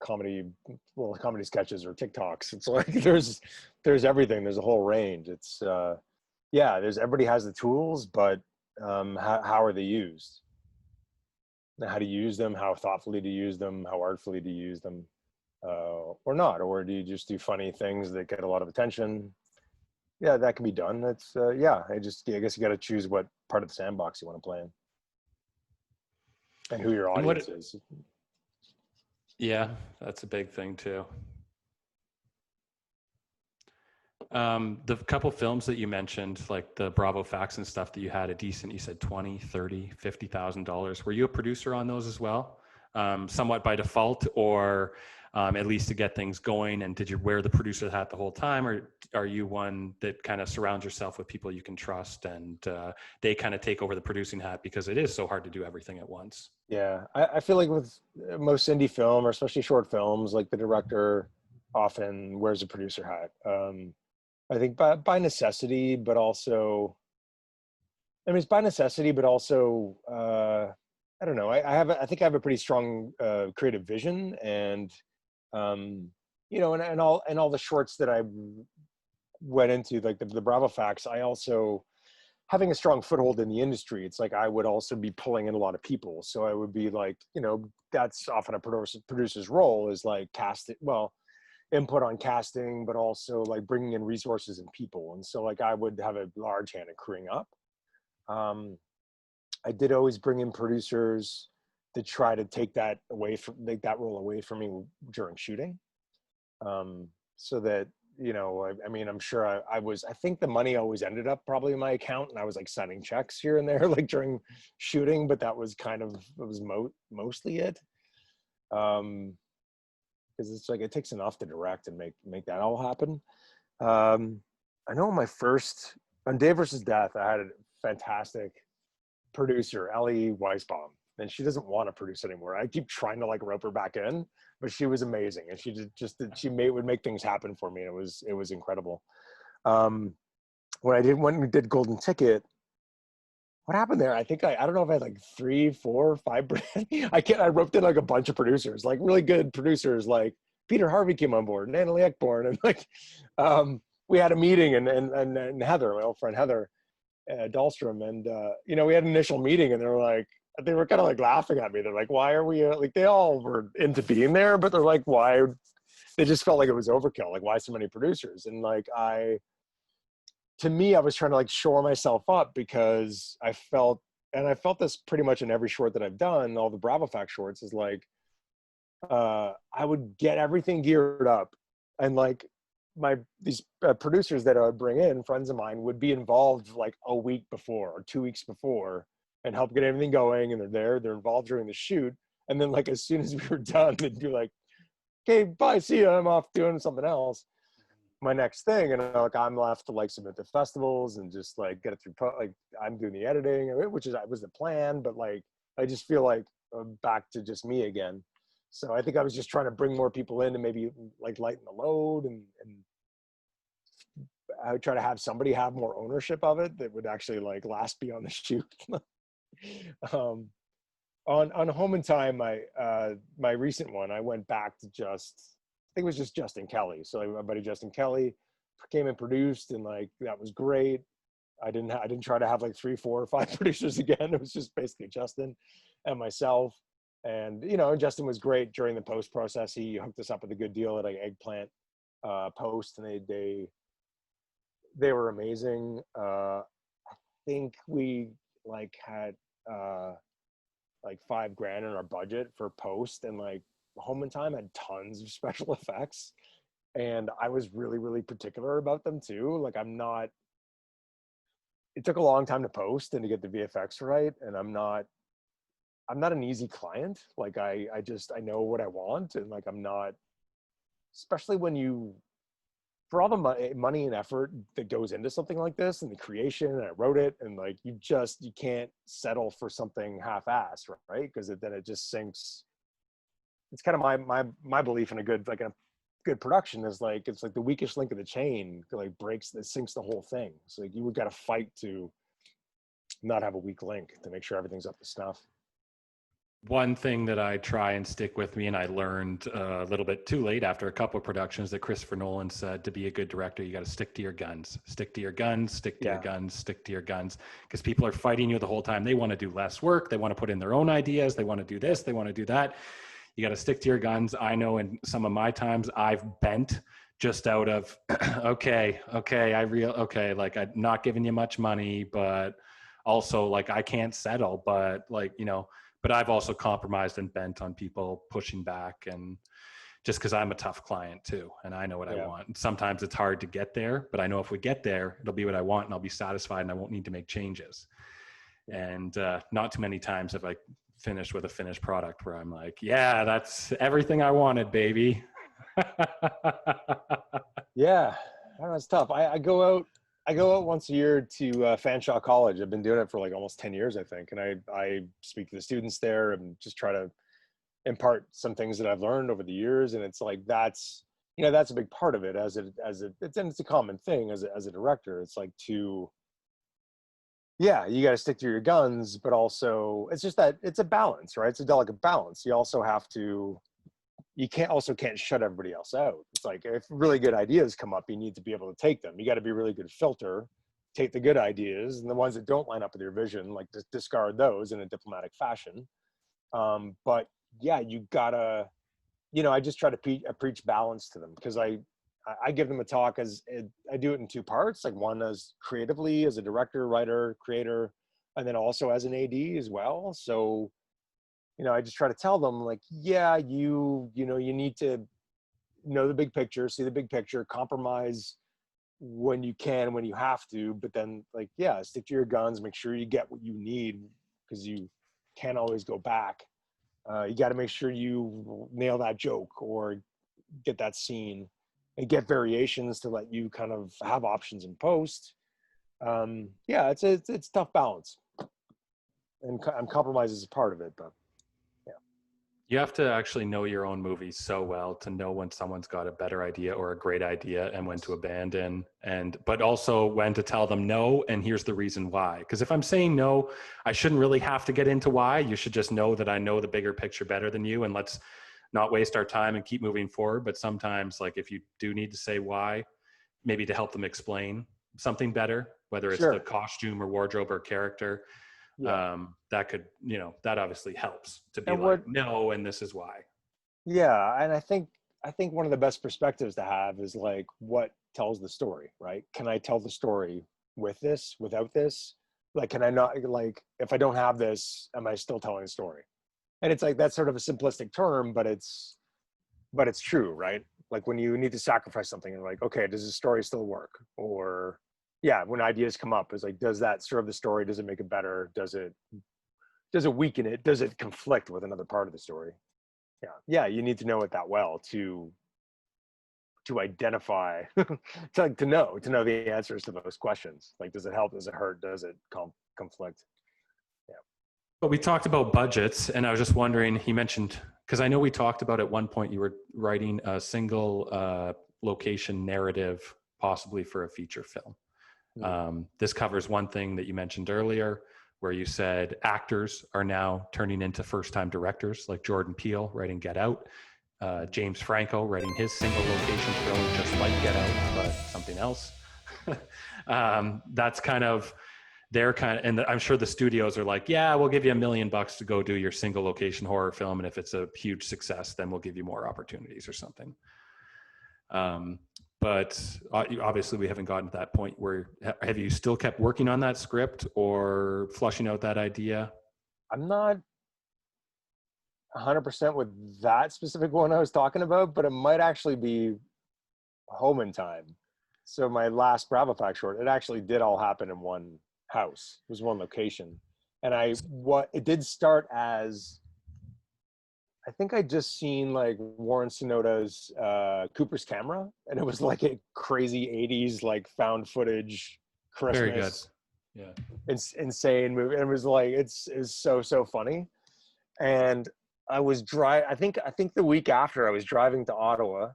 comedy sketches or TikToks. It's like there's everything. There's a whole range. It's yeah, everybody has the tools, but how are they used? How to use them, how thoughtfully to use them, how artfully to use them, or not, or do you just do funny things that get a lot of attention? Yeah, that can be done. That's yeah. I guess you got to choose what part of the sandbox you want to play in, and who your And audience is. Yeah, that's a big thing too. The couple films that you mentioned, like the Bravo Facts and stuff that you had a decent, you said $20, $30, $50,000. Were you a producer on those as well? Somewhat by default, or at least to get things going? And did you wear the producer hat the whole time, or are you one that kind of surrounds yourself with people you can trust and they kind of take over the producing hat, because it is so hard to do everything at once? Yeah, I feel like with most indie film, or especially short films, like the director often wears a producer hat. I think by necessity, but also, I mean, it's by necessity, but also, I don't know. I think I have a pretty strong creative vision, and you know, and all the shorts that I went into, like the Bravo Facts, I also, having a strong foothold in the industry, it's like I would also be pulling in a lot of people. So I would be like, you know, that's often a producer's role, is like cast it well, input on casting, but also like bringing in resources and people. And so like I would have a large hand in crewing up. I did always bring in producers to try to take that role away from me during shooting. So that, you know, I mean, I'm sure I think the money always ended up probably in my account, and I was like signing checks here and there, like during shooting, but that was kind of, it was mostly it. Because it's like, it takes enough to direct and make that all happen. I know on Day versus Death, I had a fantastic producer, Ellie Weisbaum, and she doesn't want to produce anymore. I keep trying to like rope her back in, but she was amazing, and would make things happen for me. And it was incredible. When we did Golden Ticket, what happened there? I think I don't know if I had like 3, 4, 5 I roped in like a bunch of producers, like really good producers, like Peter Harvey came on board, and Annalie Ekborn, and like we had a meeting, and Heather, my old friend Heather Dahlstrom, and you know, we had an initial meeting, and they were kind of like laughing at me. They're like, why are we like, they all were into being there, but they're like, why? They just felt like it was overkill. Like, why so many producers? And like, to me, I was trying to like shore myself up, because I felt this pretty much in every short that I've done, all the Bravo Fact shorts, is like, I would get everything geared up, and like these producers that I would bring in, friends of mine, would be involved like a week before or 2 weeks before, and help get everything going. And they're involved during the shoot. And then like, as soon as we were done, they'd be like, okay, bye, see ya, I'm off doing something else, my next thing. And like, I'm left to like submit to festivals and just like get it through, like I'm doing the editing, which was the plan, but like, I just feel like I'm back to just me again. So I think I was just trying to bring more people in to maybe like lighten the load, and I would try to have somebody have more ownership of it that would actually like last beyond the shoot. On Home in Time, my recent one, I went back to I think it was just Justin Kelly. So like, my buddy Justin Kelly came and produced, and like, that was great. I didn't try to have like 3, 4, or 5 producers again. It was just basically Justin and myself. And, you know, Justin was great during the post process. He hooked us up with a good deal at like Eggplant Post, and they were amazing. I think we like had like $5,000 in our budget for post, and like Home in Time had tons of special effects, and I was really, really particular about them too. Like, it took a long time to post and to get the VFX right, and I'm not an easy client. Like, I know what I want, and like, I'm not, especially when for all the money and effort that goes into something like this, and the creation, and I wrote it, and like, you can't settle for something half-assed, right? Because then it just sinks. It's kind of my belief in a good production is like, it's like the weakest link of the chain like sinks the whole thing. So like, you would got to fight to not have a weak link to make sure everything's up to snuff. One thing that I try and stick with me, and I learned a little bit too late after a couple of productions, that Christopher Nolan said, to be a good director, you got to stick to your guns, stick to your guns, stick to your Yeah. guns, stick to your guns, because people are fighting you the whole time. They want to do less work. They want to put in their own ideas. They want to do this. They want to do that. You got to stick to your guns. I know in some of my times I've bent just out of, okay, like I'm not giving you much money, but also like I can't settle, but like, but I've also compromised and bent on people pushing back, and just because I'm a tough client too, and I know what I want. And sometimes it's hard to get there, but I know if we get there, it'll be what I want, and I'll be satisfied, and I won't need to make changes. And not too many times have I finished with a finished product where I'm like, yeah, that's everything I wanted, baby. Yeah, I don't know, it's tough. I go out once a year to Fanshawe College. I've been doing it for like almost 10 years, I think. And I speak to the students there and just try to impart some things that I've learned over the years. And it's like, that's a big part of it it's a common thing as a director. It's like you got to stick to your guns, but also it's just that it's a balance, right? It's a delicate balance. You can't shut everybody else out. It's like, if really good ideas come up, you need to be able to take them. You got to be a really good filter, take the good ideas, and the ones that don't line up with your vision, like just discard those in a diplomatic fashion. But yeah, you gotta, I just try to preach balance to them, because I give them a talk I do it in two parts, like one as creatively as a director, writer, creator, and then also as an AD as well. So, I just try to tell them, like, yeah, you need to know the big picture, see the big picture, compromise when you can, when you have to, but then, like, yeah, stick to your guns, make sure you get what you need, because you can't always go back. You got to make sure you nail that joke or get that scene, and get variations to let you kind of have options in post. Yeah, it's tough balance, and compromise is a part of it, but yeah. You have to actually know your own movies so well to know when someone's got a better idea or a great idea, and when to abandon, but also when to tell them no, and here's the reason why. Because if I'm saying no, I shouldn't really have to get into why. You should just know that I know the bigger picture better than you, and let's not waste our time and keep moving forward. But sometimes, like, if you do need to say why, maybe to help them explain something better, whether it's the costume or wardrobe or character, that could, that obviously helps to be no, and this is why. Yeah, and I think one of the best perspectives to have is like, what tells the story, right? Can I tell the story with this, without this? Like, can I not, like, if I don't have this, am I still telling a story? And it's like, that's sort of a simplistic term, but it's true, right? Like, when you need to sacrifice something, and like, okay, does the story still work? Or yeah, when ideas come up, it's like, does that serve the story? Does it make it better? Does it weaken it? Does it conflict with another part of the story? Yeah, you need to know it that well to identify, to know the answers to those questions. Like, does it help? Does it hurt? Does it conflict? Yeah. But we talked about budgets, and I was just wondering, he mentioned, because I know we talked about at one point you were writing a single location narrative, possibly for a feature film. This covers one thing that you mentioned earlier, where you said actors are now turning into first-time directors, like Jordan Peele writing Get Out, James Franco writing his single location film just like Get Out, but something else. That's kind of and I'm sure the studios are like, yeah, we'll give you $1 million to go do your single location horror film, and if it's a huge success, then we'll give you more opportunities or something. But obviously we haven't gotten to that point. Where have you still kept working on that script or flushing out that idea? I'm not 100% with that specific one I was talking about, but it might actually be Home in Time. So my last Bravo Pack short, it actually did all happen in one house. It was one location. And it did start as, I think I just seen like Warren Sonoda's Cooper's Camera, and it was like a crazy 80s like found footage Christmas. Very good. Yeah. It's insane movie. And it was like, it's so funny. And I was I think the week after, I was driving to Ottawa,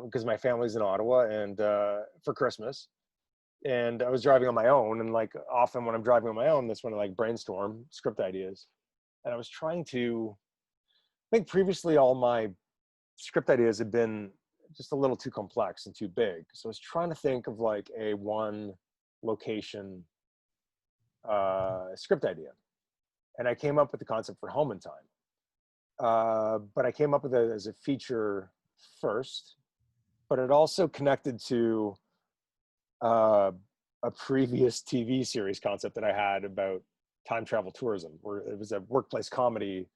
because my family's in Ottawa, and for Christmas. And I was driving on my own, and like often when I'm driving on my own, that's when I like brainstorm script ideas. And I was trying to, I think previously all my script ideas had been just a little too complex and too big. So I was trying to think of like a one location script idea. And I came up with the concept for Home in Time. But I came up with it as a feature first, but it also connected to a previous TV series concept that I had about time travel tourism, where it was a workplace comedy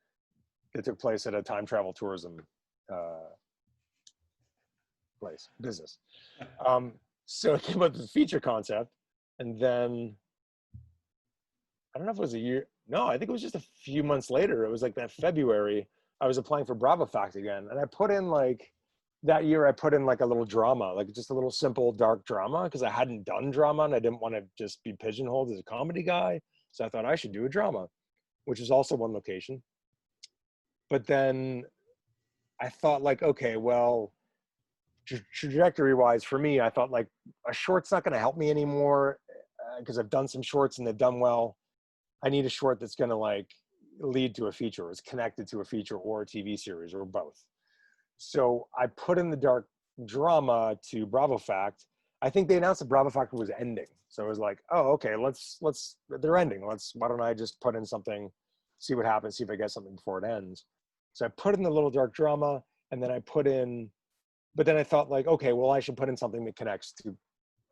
that took place at a time travel tourism business. So I came up with the feature concept, and then I don't know if it was a year. No, I think it was just a few months later. It was like that February. I was applying for Bravo Fact again, and I put in like that year. I put in like a little drama, like just a little simple dark drama, because I hadn't done drama and I didn't want to just be pigeonholed as a comedy guy. So I thought I should do a drama, which is also one location. But then I thought like, okay, well, trajectory wise for me, I thought like a short's not going to help me anymore because I've done some shorts and they've done well. I need a short that's going to like lead to a feature, or is connected to a feature or a TV series or both. So I put in the dark drama to Bravo Fact. I think they announced that Bravo Fact was ending. So I was like, oh, okay, they're ending. Why don't I just put in something, see what happens, see if I get something before it ends. So I put in the little dark drama, and then but then I thought like, okay, well, I should put in something that connects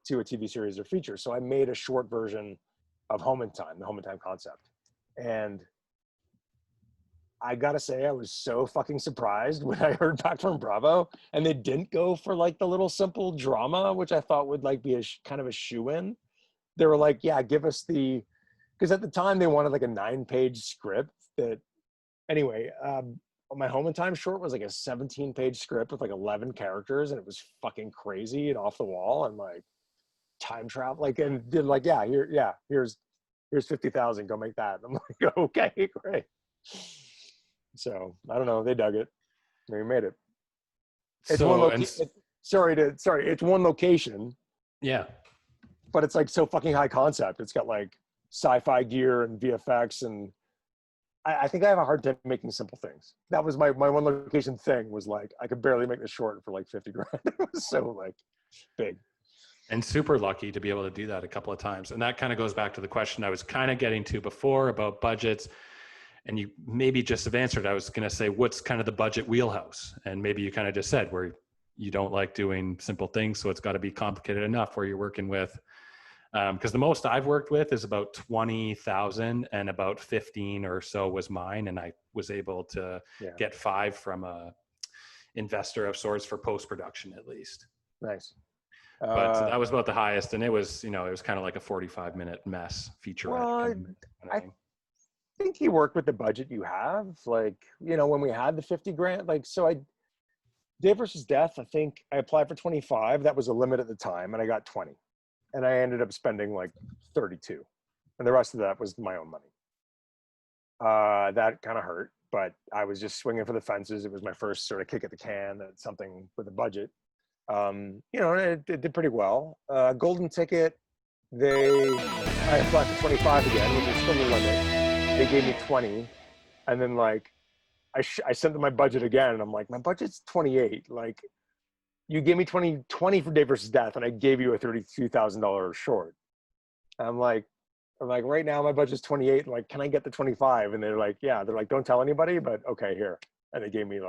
to a TV series or feature. So I made a short version of Home in Time, the Home in Time concept. And I gotta say, I was so fucking surprised when I heard back from Bravo, and they didn't go for like the little simple drama, which I thought would like be kind of a shoe-in. They were like, yeah, give us because at the time they wanted like a 9-page script that, anyway, my Home in Time short was like a 17-page script with like 11 characters, and it was fucking crazy and off the wall and like time travel, like, and did like, here's 50,000, go make that. I'm like, okay, great. So I don't know, they dug it. They made it. It's so, one location. Sorry, it's one location. Yeah. But it's like so fucking high concept. It's got like sci-fi gear and VFX, and I think I have a hard time making simple things. That was my one location thing, was like I could barely make the short for like 50 grand. It was so like big. And super lucky to be able to do that a couple of times. And that kind of goes back to the question I was kind of getting to before about budgets. And you maybe just have answered. I was going to say, what's kind of the budget wheelhouse? And maybe you kind of just said where you don't like doing simple things. So it's got to be complicated enough where you're working with, because the most I've worked with is about 20,000, and about 15 or so was mine. And I was able to get 5 from a investor of sorts for post-production at least. Nice. But that was about the highest. And it was, it was kind of like a 45-minute mess feature. Well, I think you work with the budget you have. Like, when we had the 50 grand, like, so Day vs. Death, I think I applied for 25. That was a limit at the time, and I got 20. And I ended up spending like 32. And the rest of that was my own money. That kind of hurt, but I was just swinging for the fences. It was my first sort of kick at the can at something with a budget. It did pretty well. Golden Ticket, I applied for 25 again, which is still the limit. They gave me 20. And then like, I sent them my budget again, and I'm like, my budget's 28. Like, you gave me 20 for Day vs. Death, and I gave you a $32,000 short. I'm like, right now my budget's 28. Like, can I get the 25? And they're like, yeah. They're like, don't tell anybody, but okay, here. And they gave me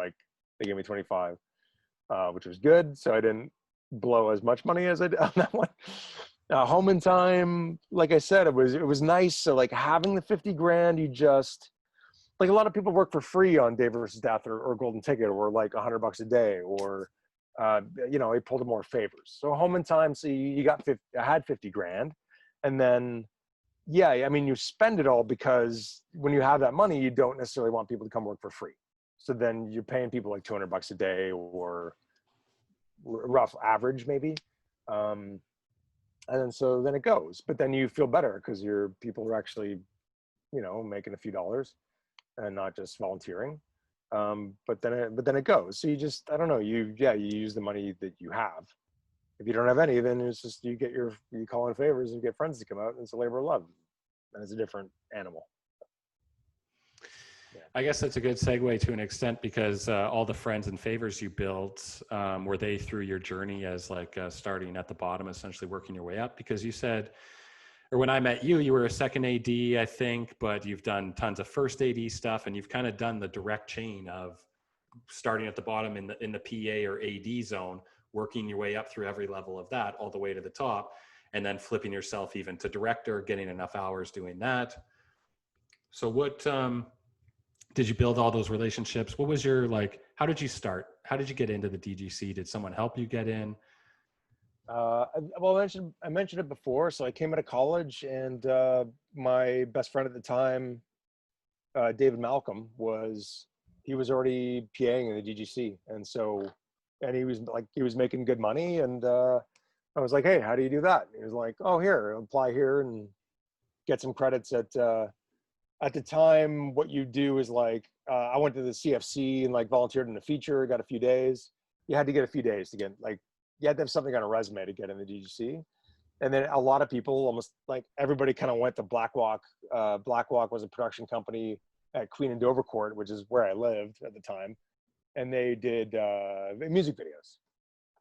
25, which was good. So I didn't blow as much money as I did on that one. Home in Time, like I said, it was nice. So like having the 50 grand, you just, like, a lot of people work for free on Day vs. Death or Golden Ticket, or like $100 a day, or he pulled in more favors. So Home in Time, so you got I had 50 grand, and then you spend it all, because when you have that money, you don't necessarily want people to come work for free. So then you're paying people like $200 a day, or rough average maybe, and then it goes. But then you feel better because your people are actually making a few dollars and not just volunteering. But then it goes. So you just, I don't know, you use the money that you have. If you don't have any, then it's just, you call in favors and get friends to come out, and it's a labor of love, and it's a different animal. I guess that's a good segue to an extent, because all the friends and favors you built, were they through your journey as like starting at the bottom, essentially working your way up? Because you said, or when I met you, you were a second AD, I think, but you've done tons of first AD stuff, and you've kind of done the direct chain of starting at the bottom in the PA or AD zone, working your way up through every level of that all the way to the top, and then flipping yourself even to director, getting enough hours doing that. So what, did you build all those relationships? What was your, like, how did you start? How did you get into the DGC? Did someone help you get in? Well, I mentioned it before. So I came out of college, and my best friend at the time, David Malcolm, he was already PAing in the DGC. And so, and he was making good money. And I was like, hey, how do you do that? And he was like, oh, here, apply here and get some credits at the time. What you do is like, I went to the CFC and like volunteered in a feature, got a few days. You had to get a few days to get, like, you had to have something on a resume to get in the DGC. And then a lot of people, almost like everybody, kind of went to Blackwalk. Blackwalk was a production company at Queen and Dovercourt, which is where I lived at the time. And they did music videos.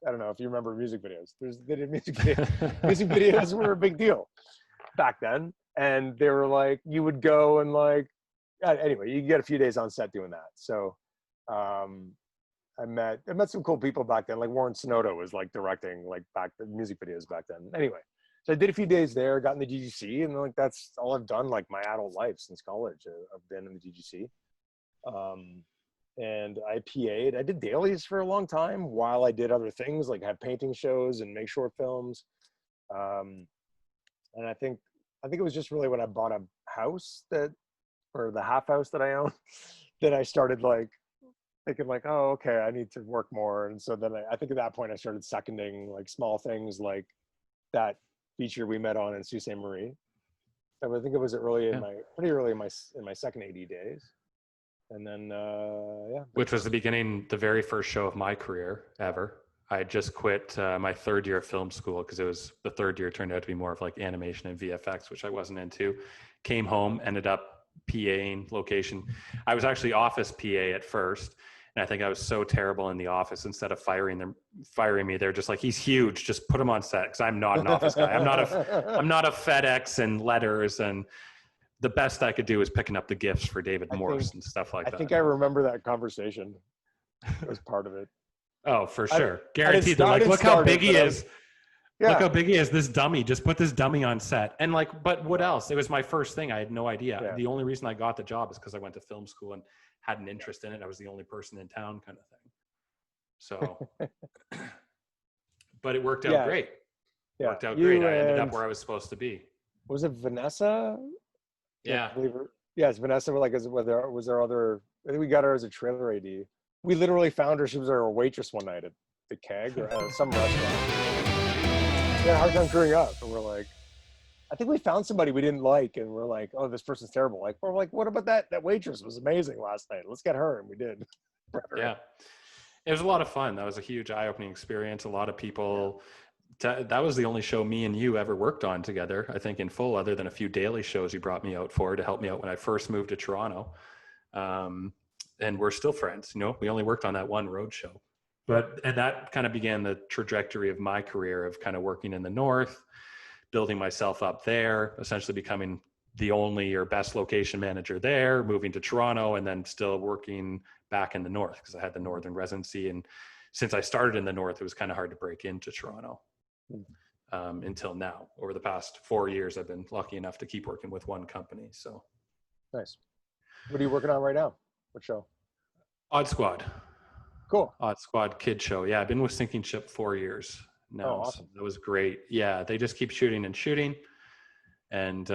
I don't know if you remember music videos. They did music videos. Music videos were a big deal back then. And they were like, you would go and like, anyway, you get a few days on set doing that. So I met some cool people back then. Like Warren Sonoda was like directing like the music videos back then. Anyway, so I did a few days there, got in the DGC, and like that's all I've done like my adult life since college. I've been in the DGC. And I PA'd. I did dailies for a long time while I did other things like have painting shows and make short films. And I think it was just really when I bought a house or the half house that I own, that I started like thinking like, oh, okay, I need to work more. And so then I think at that point I started seconding like small things like that feature we met on in Sault Ste. Marie. So I think it was pretty early in my second AD days. And then, Which was the very first show of my career ever. I had just quit my third year of film school, because it was the third year turned out to be more of like animation and VFX, which I wasn't into. Came home, ended up PAing location. I was actually office PA at first. And I think I was so terrible in the office, instead of firing me, they're just like, he's huge, just put him on set. Cause I'm not an office guy. I'm not a FedEx and letters, and the best I could do is picking up the gifts for David Morse and stuff like that. I think I remember that conversation as part of it. Oh, for sure. Guaranteed. They're like, look how big he is. Yeah. Look how big he is, this dummy. Just put this dummy on set. And like, but what else? It was my first thing. I had no idea. Yeah. The only reason I got the job is because I went to film school and had an interest in it. I was the only person in town, kind of thing. So, but it worked out great. Yeah. Worked out great. I ended up where I was supposed to be. Was it Vanessa? Yeah. Yes, Vanessa. Like, was there other? I think we got her as a trailer AD. We literally found her. She was our waitress one night at the Keg or some restaurant. We had a hard time screwing up, and we're like, I think we found somebody we didn't like, and we're like, oh, this person's terrible. Like, we're like, what about that waitress was amazing last night? Let's get her, and we did. Yeah, it was a lot of fun. That was a huge eye-opening experience. A lot of people. That was the only show me and you ever worked on together, I think, in full, other than a few daily shows you brought me out for to help me out when I first moved to Toronto. And we're still friends. You know, we only worked on that one road show, and that kind of began the trajectory of my career of kind of working in the North, building myself up there, essentially becoming the only or best location manager there, moving to Toronto, and then still working back in the North because I had the Northern residency. And since I started in the North, it was kind of hard to break into Toronto until now. Over the past 4 years, I've been lucky enough to keep working with one company. So nice. What are you working on right now? What show? Odd Squad. Cool. Odd Squad kid show. Yeah, I've been with Sinking Ship 4 years now. Oh, awesome. So that was great. Yeah, they just keep shooting and shooting, and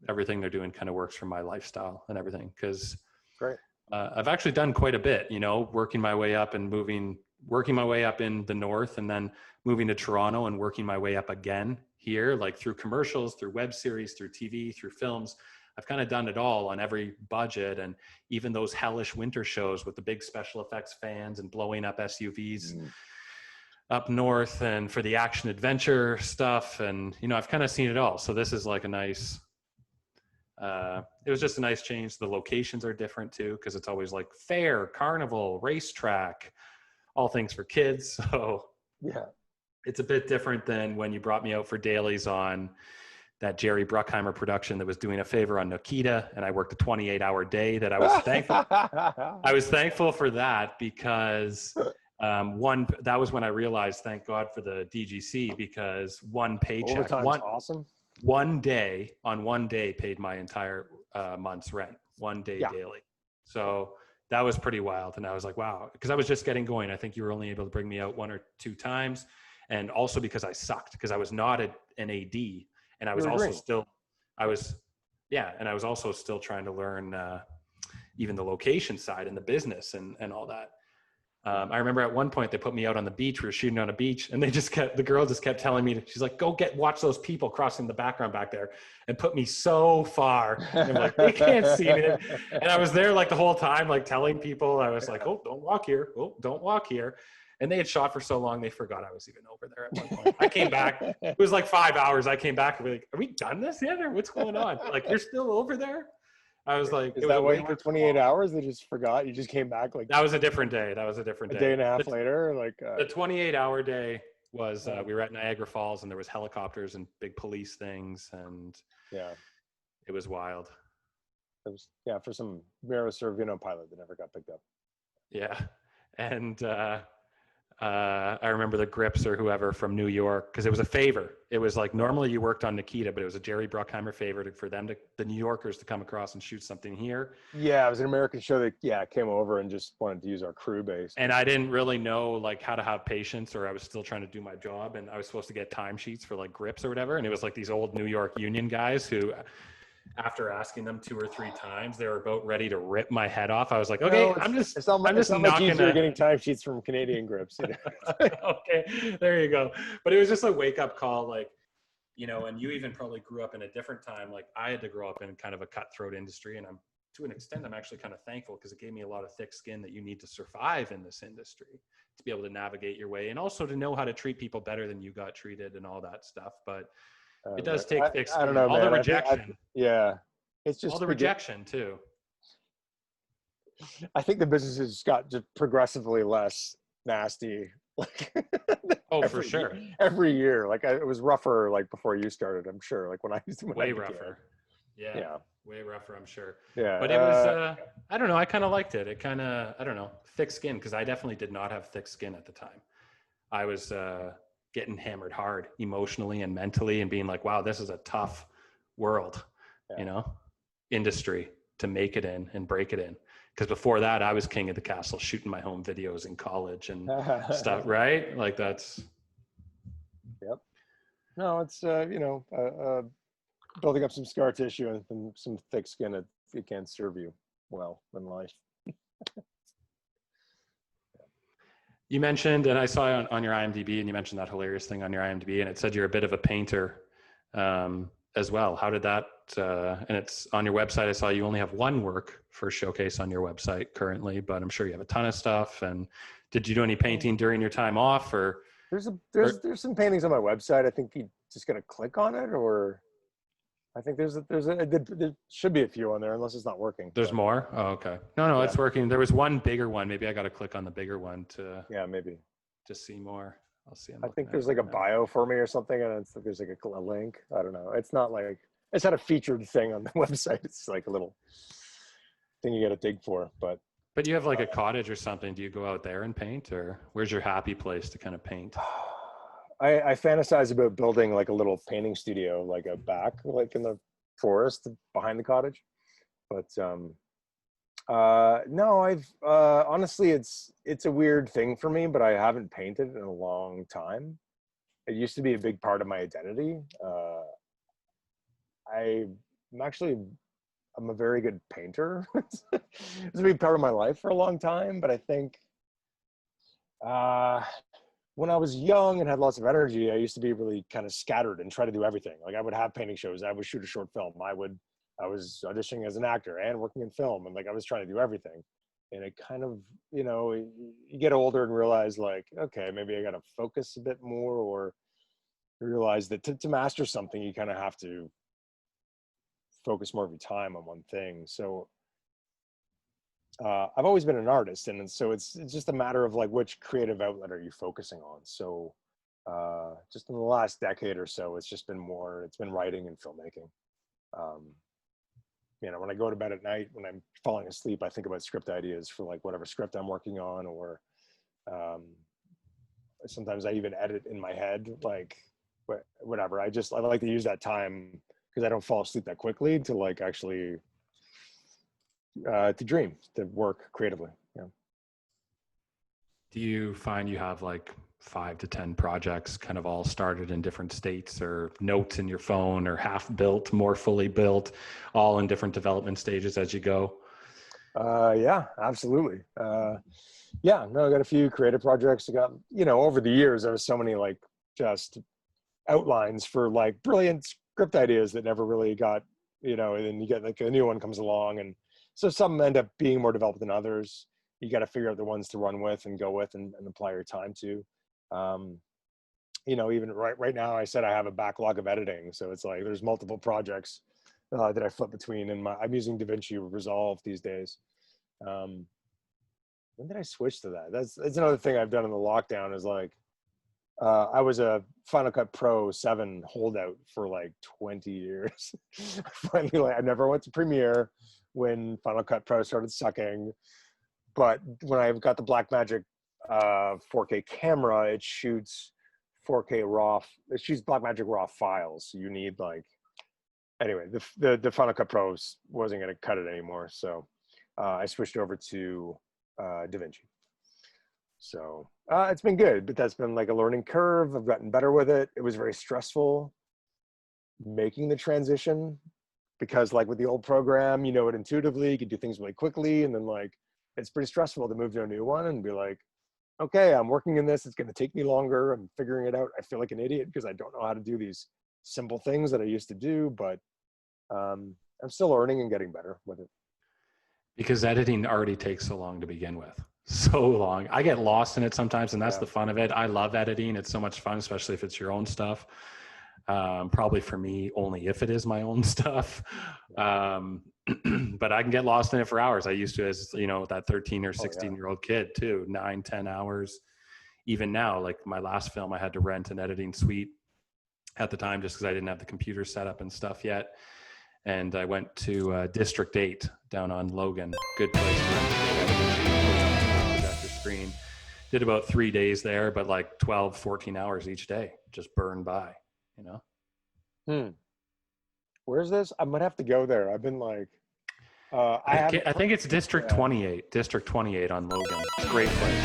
everything they're doing kind of works for my lifestyle and everything. Because great. I've actually done quite a bit. You know, working my way up in the North, and then moving to Toronto and working my way up again here, like through commercials, through web series, through TV, through films. I've kind of done it all on every budget, and even those hellish winter shows with the big special effects fans and blowing up SUVs up north, and for the action adventure stuff. And, you know, I've kind of seen it all. So this is like a nice It was just a nice change. The locations are different too, because it's always like fair, carnival, racetrack, all things for kids. So Yeah. it's a bit different than when you brought me out for dailies on that Jerry Bruckheimer production that was doing a favor on Nikita, and I worked a 28-hour day. That I was thankful. I was thankful for that because that was when I realized, thank God for the DGC, because one paycheck, Overtime's awesome. One day paid my entire month's rent. One day daily. So that was pretty wild. And I was like, wow, because I was just getting going. I think you were only able to bring me out 1 or 2 times. And also because I sucked, because I was not an AD. And I was also still trying to learn even the location side and the business and all that. I remember at one point they put me out on the beach. We were shooting on a beach, and the girl just kept telling me, she's like, go watch those people crossing the background back there, and put me so far. And I'm like, they can't see me. And I was there like the whole time, like telling people, I was like, oh, don't walk here. Oh, don't walk here. And they had shot for so long, they forgot I was even over there at one point. I came back. It was like 5 hours. I came back and be like, are we done this yet? Or what's going on? Like, you're still over there? I was like, is that waiting for 28 hours? They just forgot. You just came back like that was a different day. A day and a half later. Like the 28-hour day was we were at Niagara Falls, and there was helicopters and big police things, and it was wild. It was for some Miro Sorvino pilot that never got picked up. Yeah, and I remember the Grips or whoever from New York, because it was a favor. It was like, normally you worked on Nikita, but it was a Jerry Bruckheimer favor for them the New Yorkers to come across and shoot something here. Yeah, it was an American show that came over and just wanted to use our crew base. And I didn't really know like how to have patience, or I was still trying to do my job, and I was supposed to get timesheets for like Grips or whatever. And it was like these old New York union guys who, after asking them 2 or 3 times, they were about ready to rip my head off. I was like, okay, I'm just not much easier getting timesheets from Canadian Grips. You know? Okay, there you go. But it was just a wake up call, like, you know, and you even probably grew up in a different time. Like I had to grow up in kind of a cutthroat industry, and to an extent, I'm actually kind of thankful, because it gave me a lot of thick skin that you need to survive in this industry, to be able to navigate your way, and also to know how to treat people better than you got treated and all that stuff. But it does take thick skin. I don't know, all man. the rejection. It's just all the rejection too. I think the business has got just progressively less nasty. Like for sure. Every year, like it was rougher. Like before you started, I'm sure. Like when I used to, way rougher. Yeah, way rougher, I'm sure. Yeah, but it was. I don't know. I kind of liked it. It kind of, I don't know, thick skin, because I definitely did not have thick skin at the time. I was getting hammered hard emotionally and mentally, and being like, wow, this is a tough world, you know, industry to make it in and break it in. Because before that, I was king of the castle, shooting my home videos in college and stuff, right? Like that's. Yep. No, it's, building up some scar tissue and some thick skin, it can serve you well in life. You mentioned, and I saw on your IMDb, and you mentioned that hilarious thing on your IMDb, and it said you're a bit of a painter as well. How did that, and it's on your website, I saw you only have 1 work for showcase on your website currently, but I'm sure you have a ton of stuff. And did you do any painting during your time off, or? There's some paintings on my website. I think you just got to click on it, or I think there should be a few on there, unless it's not working. There's more? Oh, okay. No, it's working. There was one bigger one. Maybe I got to click on the bigger one to. Yeah, maybe. To see more. I'll see. I think there's like a bio for me or something, and there's like a link. I don't know. It's not like, it's not a featured thing on the website. It's like a little thing you got to dig for, but. But you have like a cottage or something. Do you go out there and paint, or where's your happy place to kind of paint? I fantasize about building like a little painting studio, like a back, like in the forest behind the cottage. But no, I've honestly, it's a weird thing for me, but I haven't painted in a long time. It used to be a big part of my identity. I'm a very good painter. It's a big part of my life for a long time, but I think when I was young and had lots of energy, I used to be really kind of scattered and try to do everything. Like I would have painting shows, I would shoot a short film, I was auditioning as an actor and working in film, and like I was trying to do everything. And it kind of, you know, you get older and realize like, okay, maybe I got to focus a bit more, or realize that to master something, you kind of have to focus more of your time on one thing. So I've always been an artist, and so it's just a matter of like which creative outlet are you focusing on. So just in the last decade or so, it's been writing and filmmaking. Um, when I go to bed at night, when I'm falling asleep, I think about script ideas for like whatever script I'm working on, or um, sometimes I even edit in my head, like whatever. I like to use that time because I don't fall asleep that quickly to like actually to dream, to work creatively. Yeah. Do you find you have like 5 to 10 projects kind of all started in different states, or notes in your phone, or half built, more fully built, all in different development stages as you go? Yeah, absolutely. Yeah, no, I got a few creative projects. I got, over the years, there was so many like just outlines for like brilliant script ideas that never really got, and then you get like a new one comes along. And so some end up being more developed than others. You got to figure out the ones to run with and go with and apply your time to. Even right now, I said I have a backlog of editing. So it's like, there's multiple projects that I flip between, and I'm using DaVinci Resolve these days. When did I switch to that? That's another thing I've done in the lockdown is like, I was a Final Cut Pro 7 holdout for like 20 years. Finally, like, I never went to Premiere when Final Cut Pro started sucking. But when I've got the Blackmagic 4K camera, it shoots 4K RAW. It shoots Blackmagic RAW files. So you need like, anyway, the Final Cut Pro wasn't going to cut it anymore. So I switched over to DaVinci. So it's been good, but that's been like a learning curve. I've gotten better with it. It was very stressful making the transition because like with the old program, you know it intuitively, you can do things really quickly. And then like, it's pretty stressful to move to a new one and be like, okay, I'm working in this. It's going to take me longer. I'm figuring it out. I feel like an idiot because I don't know how to do these simple things that I used to do, but I'm still learning and getting better with it. Because editing already takes so long to begin with. So long. I get lost in it sometimes, and that's the fun of it. I love editing. It's so much fun, especially if it's your own stuff. Probably for me, only if it is my own stuff. But I can get lost in it for hours. I used to, as that 13 or 16-year-old kid too, 9, 10 hours. Even now, like my last film, I had to rent an editing suite at the time just because I didn't have the computer set up and stuff yet. And I went to District 8 down on Logan. Good place to rent a projector screen. Did about 3 days there, but like 12, 14 hours each day just burned by, Where's this? I might have to go there. I've been like, I think it's District 28. District 28 on Logan. Great place.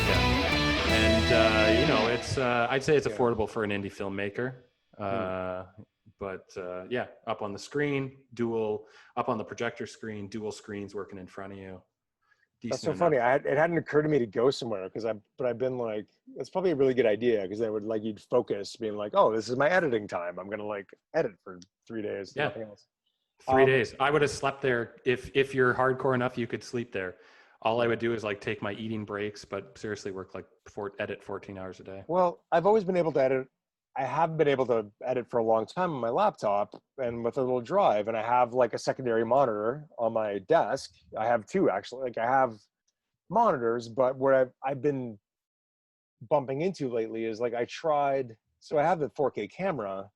Yeah. And, it's, I'd say it's affordable for an indie filmmaker. But up on the screen, up on the projector screen, dual screens working in front of you. That's so funny. It hadn't occurred to me to go somewhere but I've been like, it's probably a really good idea because then you'd focus being like, oh, this is my editing time. I'm going to like edit for 3 days. Yeah. Nothing else. 3 days. I would have slept there. If you're hardcore enough, you could sleep there. All I would do is like take my eating breaks, but seriously work edit 14 hours a day. Well, I've always been able to edit. I have been able to edit for a long time on my laptop and with a little drive, and I have like a secondary monitor on my desk. I have 2 actually. Like I have monitors, but where I've been bumping into lately is like I have the 4K camera,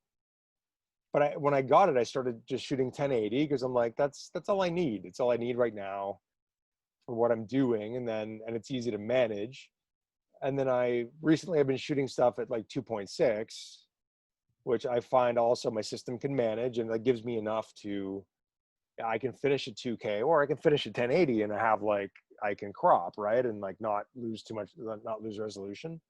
but when I got it, I started just shooting 1080 because I'm like, that's all I need. It's all I need right now for what I'm doing, and it's easy to manage. And then recently I've been shooting stuff at like 2.6, which I find also my system can manage, and that gives me enough I can finish at 2K or I can finish at 1080 and I can crop, right? And like not lose resolution.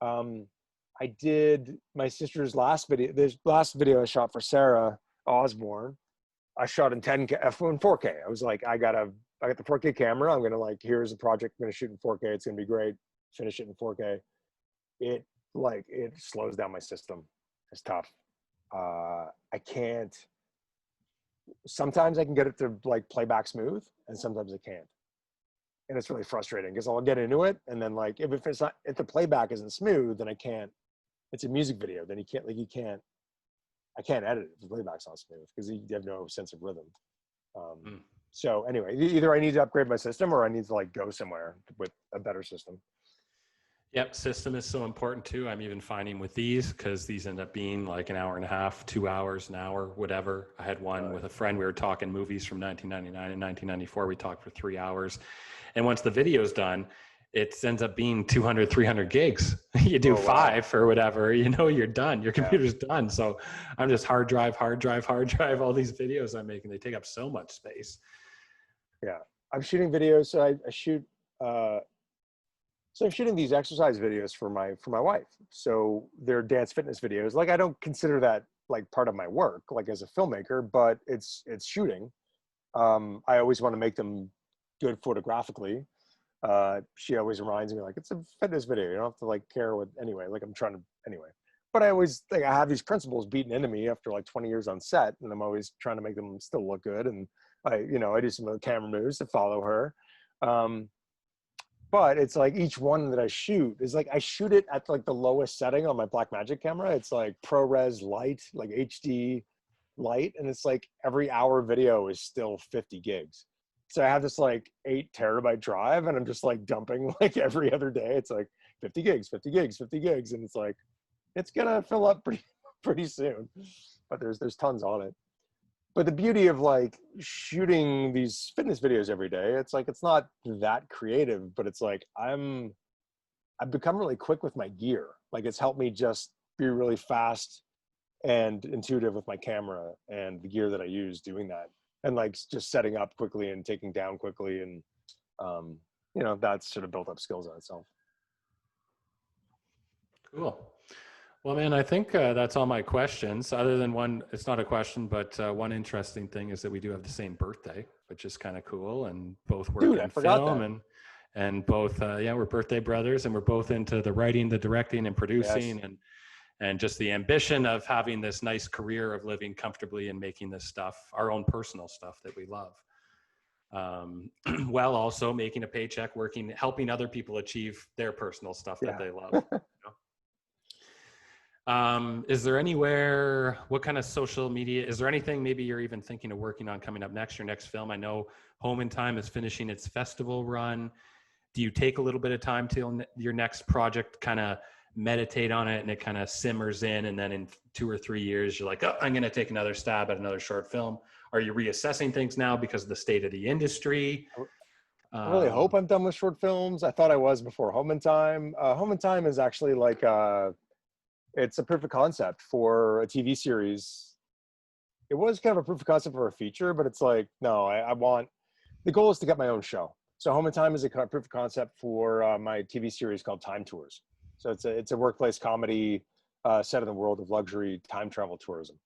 I did my sister's last video I shot for Sarah Osborne. I shot in 4K. I was like, I got the 4K camera. I'm going to here's a project I'm going to shoot in 4K. It's going to be great. Finish it in 4K. It slows down my system. It's tough. Sometimes I can get it to play back smooth, and sometimes I can't. And it's really frustrating because I'll get into it, and then if the playback isn't smooth, then I can't. It's a music video. Then you can't. I can't edit it if the playback's not smooth because you have no sense of rhythm. So anyway, either I need to upgrade my system or I need to like go somewhere with a better system. Yep, system is so important too. I'm even finding with these, because these end up being like an hour and a half, 2 hours, an hour, whatever. I had one with a friend. We were talking movies from 1999 and 1994. We talked for 3 hours. And once the video's done, it ends up being 200, 300 gigs. You do 5 or whatever, you know, you're done. Your computer's done. So I'm just hard drive, all these videos I'm making. They take up so much space. Yeah. I'm shooting videos. So I shoot, so I'm shooting these exercise videos for my wife. So they're dance fitness videos. Like I don't consider that like part of my work, like as a filmmaker, but it's shooting. I always want to make them good photographically. She always reminds me like, it's a fitness video. You don't have to like care what, anyway, like I'm trying to, anyway. But I always like, I have these principles beaten into me after like 20 years on set, and I'm always trying to make them still look good. And I do some of the camera moves to follow her. But it's like each one that I shoot is like, I shoot it at like the lowest setting on my Blackmagic camera. It's like ProRes light, like HD light. And it's like every hour video is still 50 gigs. So I have this like 8 terabyte drive and I'm just like dumping like every other day. It's like 50 gigs, 50 gigs, 50 gigs. And it's like, it's gonna fill up pretty soon, but there's tons on it. But the beauty of like shooting these fitness videos every day, it's like, it's not that creative, but it's like, I've become really quick with my gear. Like it's helped me just be really fast and intuitive with my camera and the gear that I use doing that. And like just setting up quickly and taking down quickly. And, that's sort of built up skills on itself. Cool. Well, man, I think that's all my questions. Other than one, it's not a question, but one interesting thing is that we do have the same birthday, which is kind of cool. And both work in film and both, we're birthday brothers, and we're both into the writing, the directing, and producing, and just the ambition of having this nice career of living comfortably and making this stuff, our own personal stuff that we love. While also making a paycheck, working, helping other people achieve their personal stuff that they love. Is there anywhere, what kind of social media, is there anything maybe you're even thinking of working on coming up next, your next film? I know Home in Time is finishing its festival run. Do you take a little bit of time till your next project, kind of meditate on it and it kind of simmers in, and then in 2 or 3 years, you're like, oh, I'm going to take another stab at another short film? Are you reassessing things now because of the state of the industry? I really hope I'm done with short films. I thought I was before Home in Time. Home in Time is actually like, it's a proof of concept for a TV series. It was kind of a proof of concept for a feature, but it's like, no, the goal is to get my own show. So Home in Time is a proof of concept for my TV series called Time Tours. So it's a workplace comedy set in the world of luxury time travel tourism.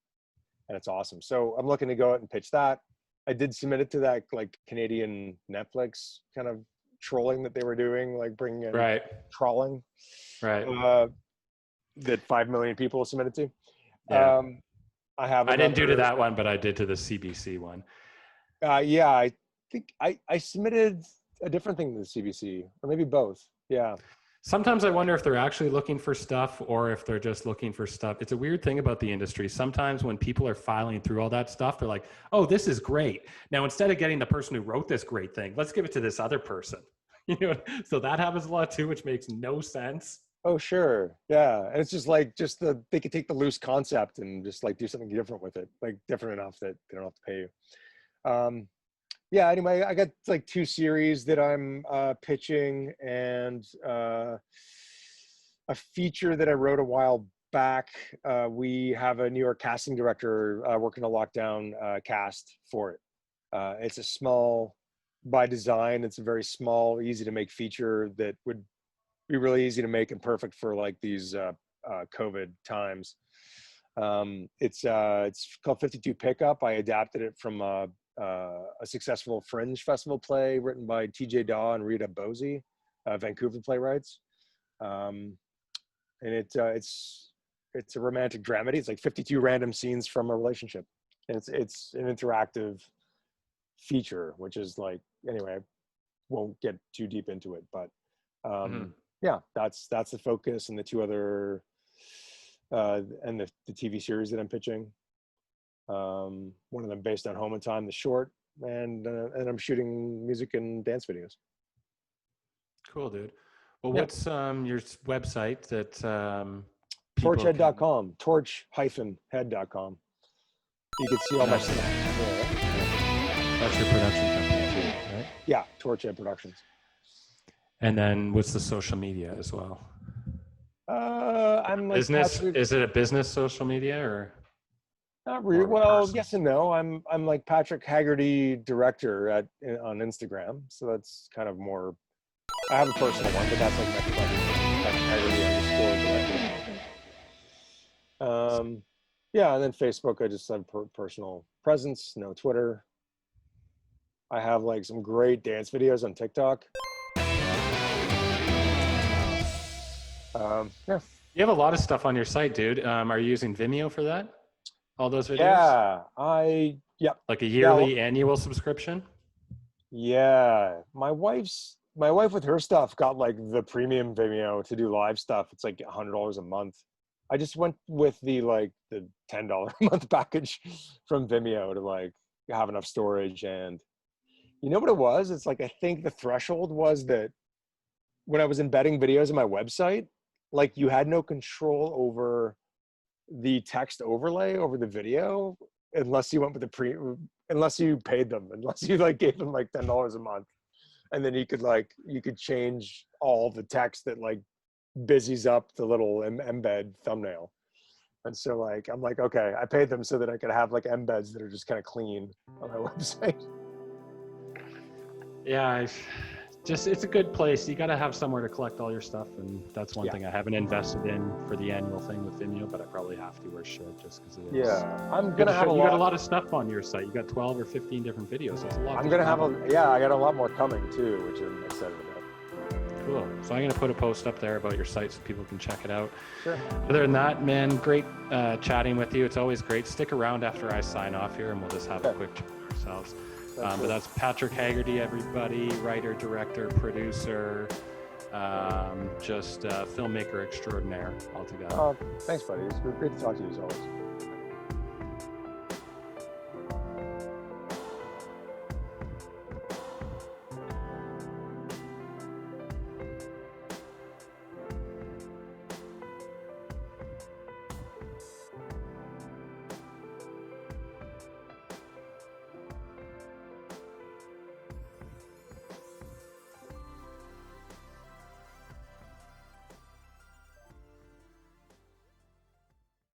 And it's awesome. So I'm looking to go out and pitch that. I did submit it to that like Canadian Netflix kind of trolling that they were doing, like bringing in trawling. Right. That 5 million people submitted to. Yeah. I didn't do to that one, but I did to the CBC one. I think I submitted a different thing to the CBC, or maybe both. Yeah. Sometimes I wonder if they're actually looking for stuff or if they're just looking for stuff. It's a weird thing about the industry. Sometimes when people are filing through all that stuff, they're like, oh, this is great. Now, instead of getting the person who wrote this great thing, let's give it to this other person. So that happens a lot too, which makes no sense. Oh, sure. Yeah. And it's just like, they could take the loose concept and just like do something different with it, like different enough that they don't have to pay you. Anyway, I got like 2 series that I'm pitching, and a feature that I wrote a while back. We have a New York casting director working a lockdown cast for it. It's a small, by design, it's a very small, easy to make feature that would be really easy to make and perfect for like these COVID times. It's called 52 Pickup. I adapted it from a successful Fringe Festival play written by TJ Daw and Rita Bosey, Vancouver playwrights. And it's a romantic dramedy. It's like 52 random scenes from a relationship. And it's an interactive feature, which is like, anyway, I won't get too deep into it, but that's the focus, and the 2 other and the TV series that I'm pitching. One of them based on Home and Time, the short, and I'm shooting music and dance videos. Cool, dude. Well, Yeah. what's your website that Torchhead.com, torch-head.com. You can see all my stuff there. That's your production company too, right? Yeah, Torchhead Productions. And then what's the social media as well? I'm like business. Patrick, Is it a business social media or? not really. Or Well, personal? yes and no. I'm like Patrick Hagarty director on Instagram, so that's kind of more. I have a personal one, but that's like my Patrick Hagarty _director. Yeah, and then Facebook, I just have personal presence. No Twitter. I have like some great dance videos on TikTok. Yeah. You have a lot of stuff on your site, dude. Are you using Vimeo for that? All those videos? Yeah, yeah. Like a yearly, annual subscription? Yeah. My wife with her stuff got like the premium Vimeo to do live stuff. It's like $100 a month. I just went with the $10 a month package from Vimeo to like have enough storage. And you know what it was? It's like, I think the threshold was that when I was embedding videos in my website, like you had no control over the text overlay over the video unless you went with unless you paid them, unless you like gave them like $10 a month. And then you could change all the text that like busies up the little embed thumbnail. And so like, I'm like, okay, I paid them so that I could have like embeds that are just kind of clean on my website. Yeah, it's a good place. You got to have somewhere to collect all your stuff, and that's one thing I haven't invested in for the annual thing with Vimeo, but I probably have to or should just because it is. Yeah, I'm gonna have you got a lot of stuff on your site. You got 12 or 15 different videos. That's a lot. I'm gonna have I got a lot more coming too, which I'm excited about. Cool. So I'm gonna put a post up there about your site so people can check it out. Sure. Other than that, man, great chatting with you. It's always great. Stick around after I sign off here, and we'll just have a quick chat ourselves. But that's Patrick Hagarty, everybody, writer, director, producer, just filmmaker extraordinaire altogether. Thanks, buddy. It's great to talk to you as always.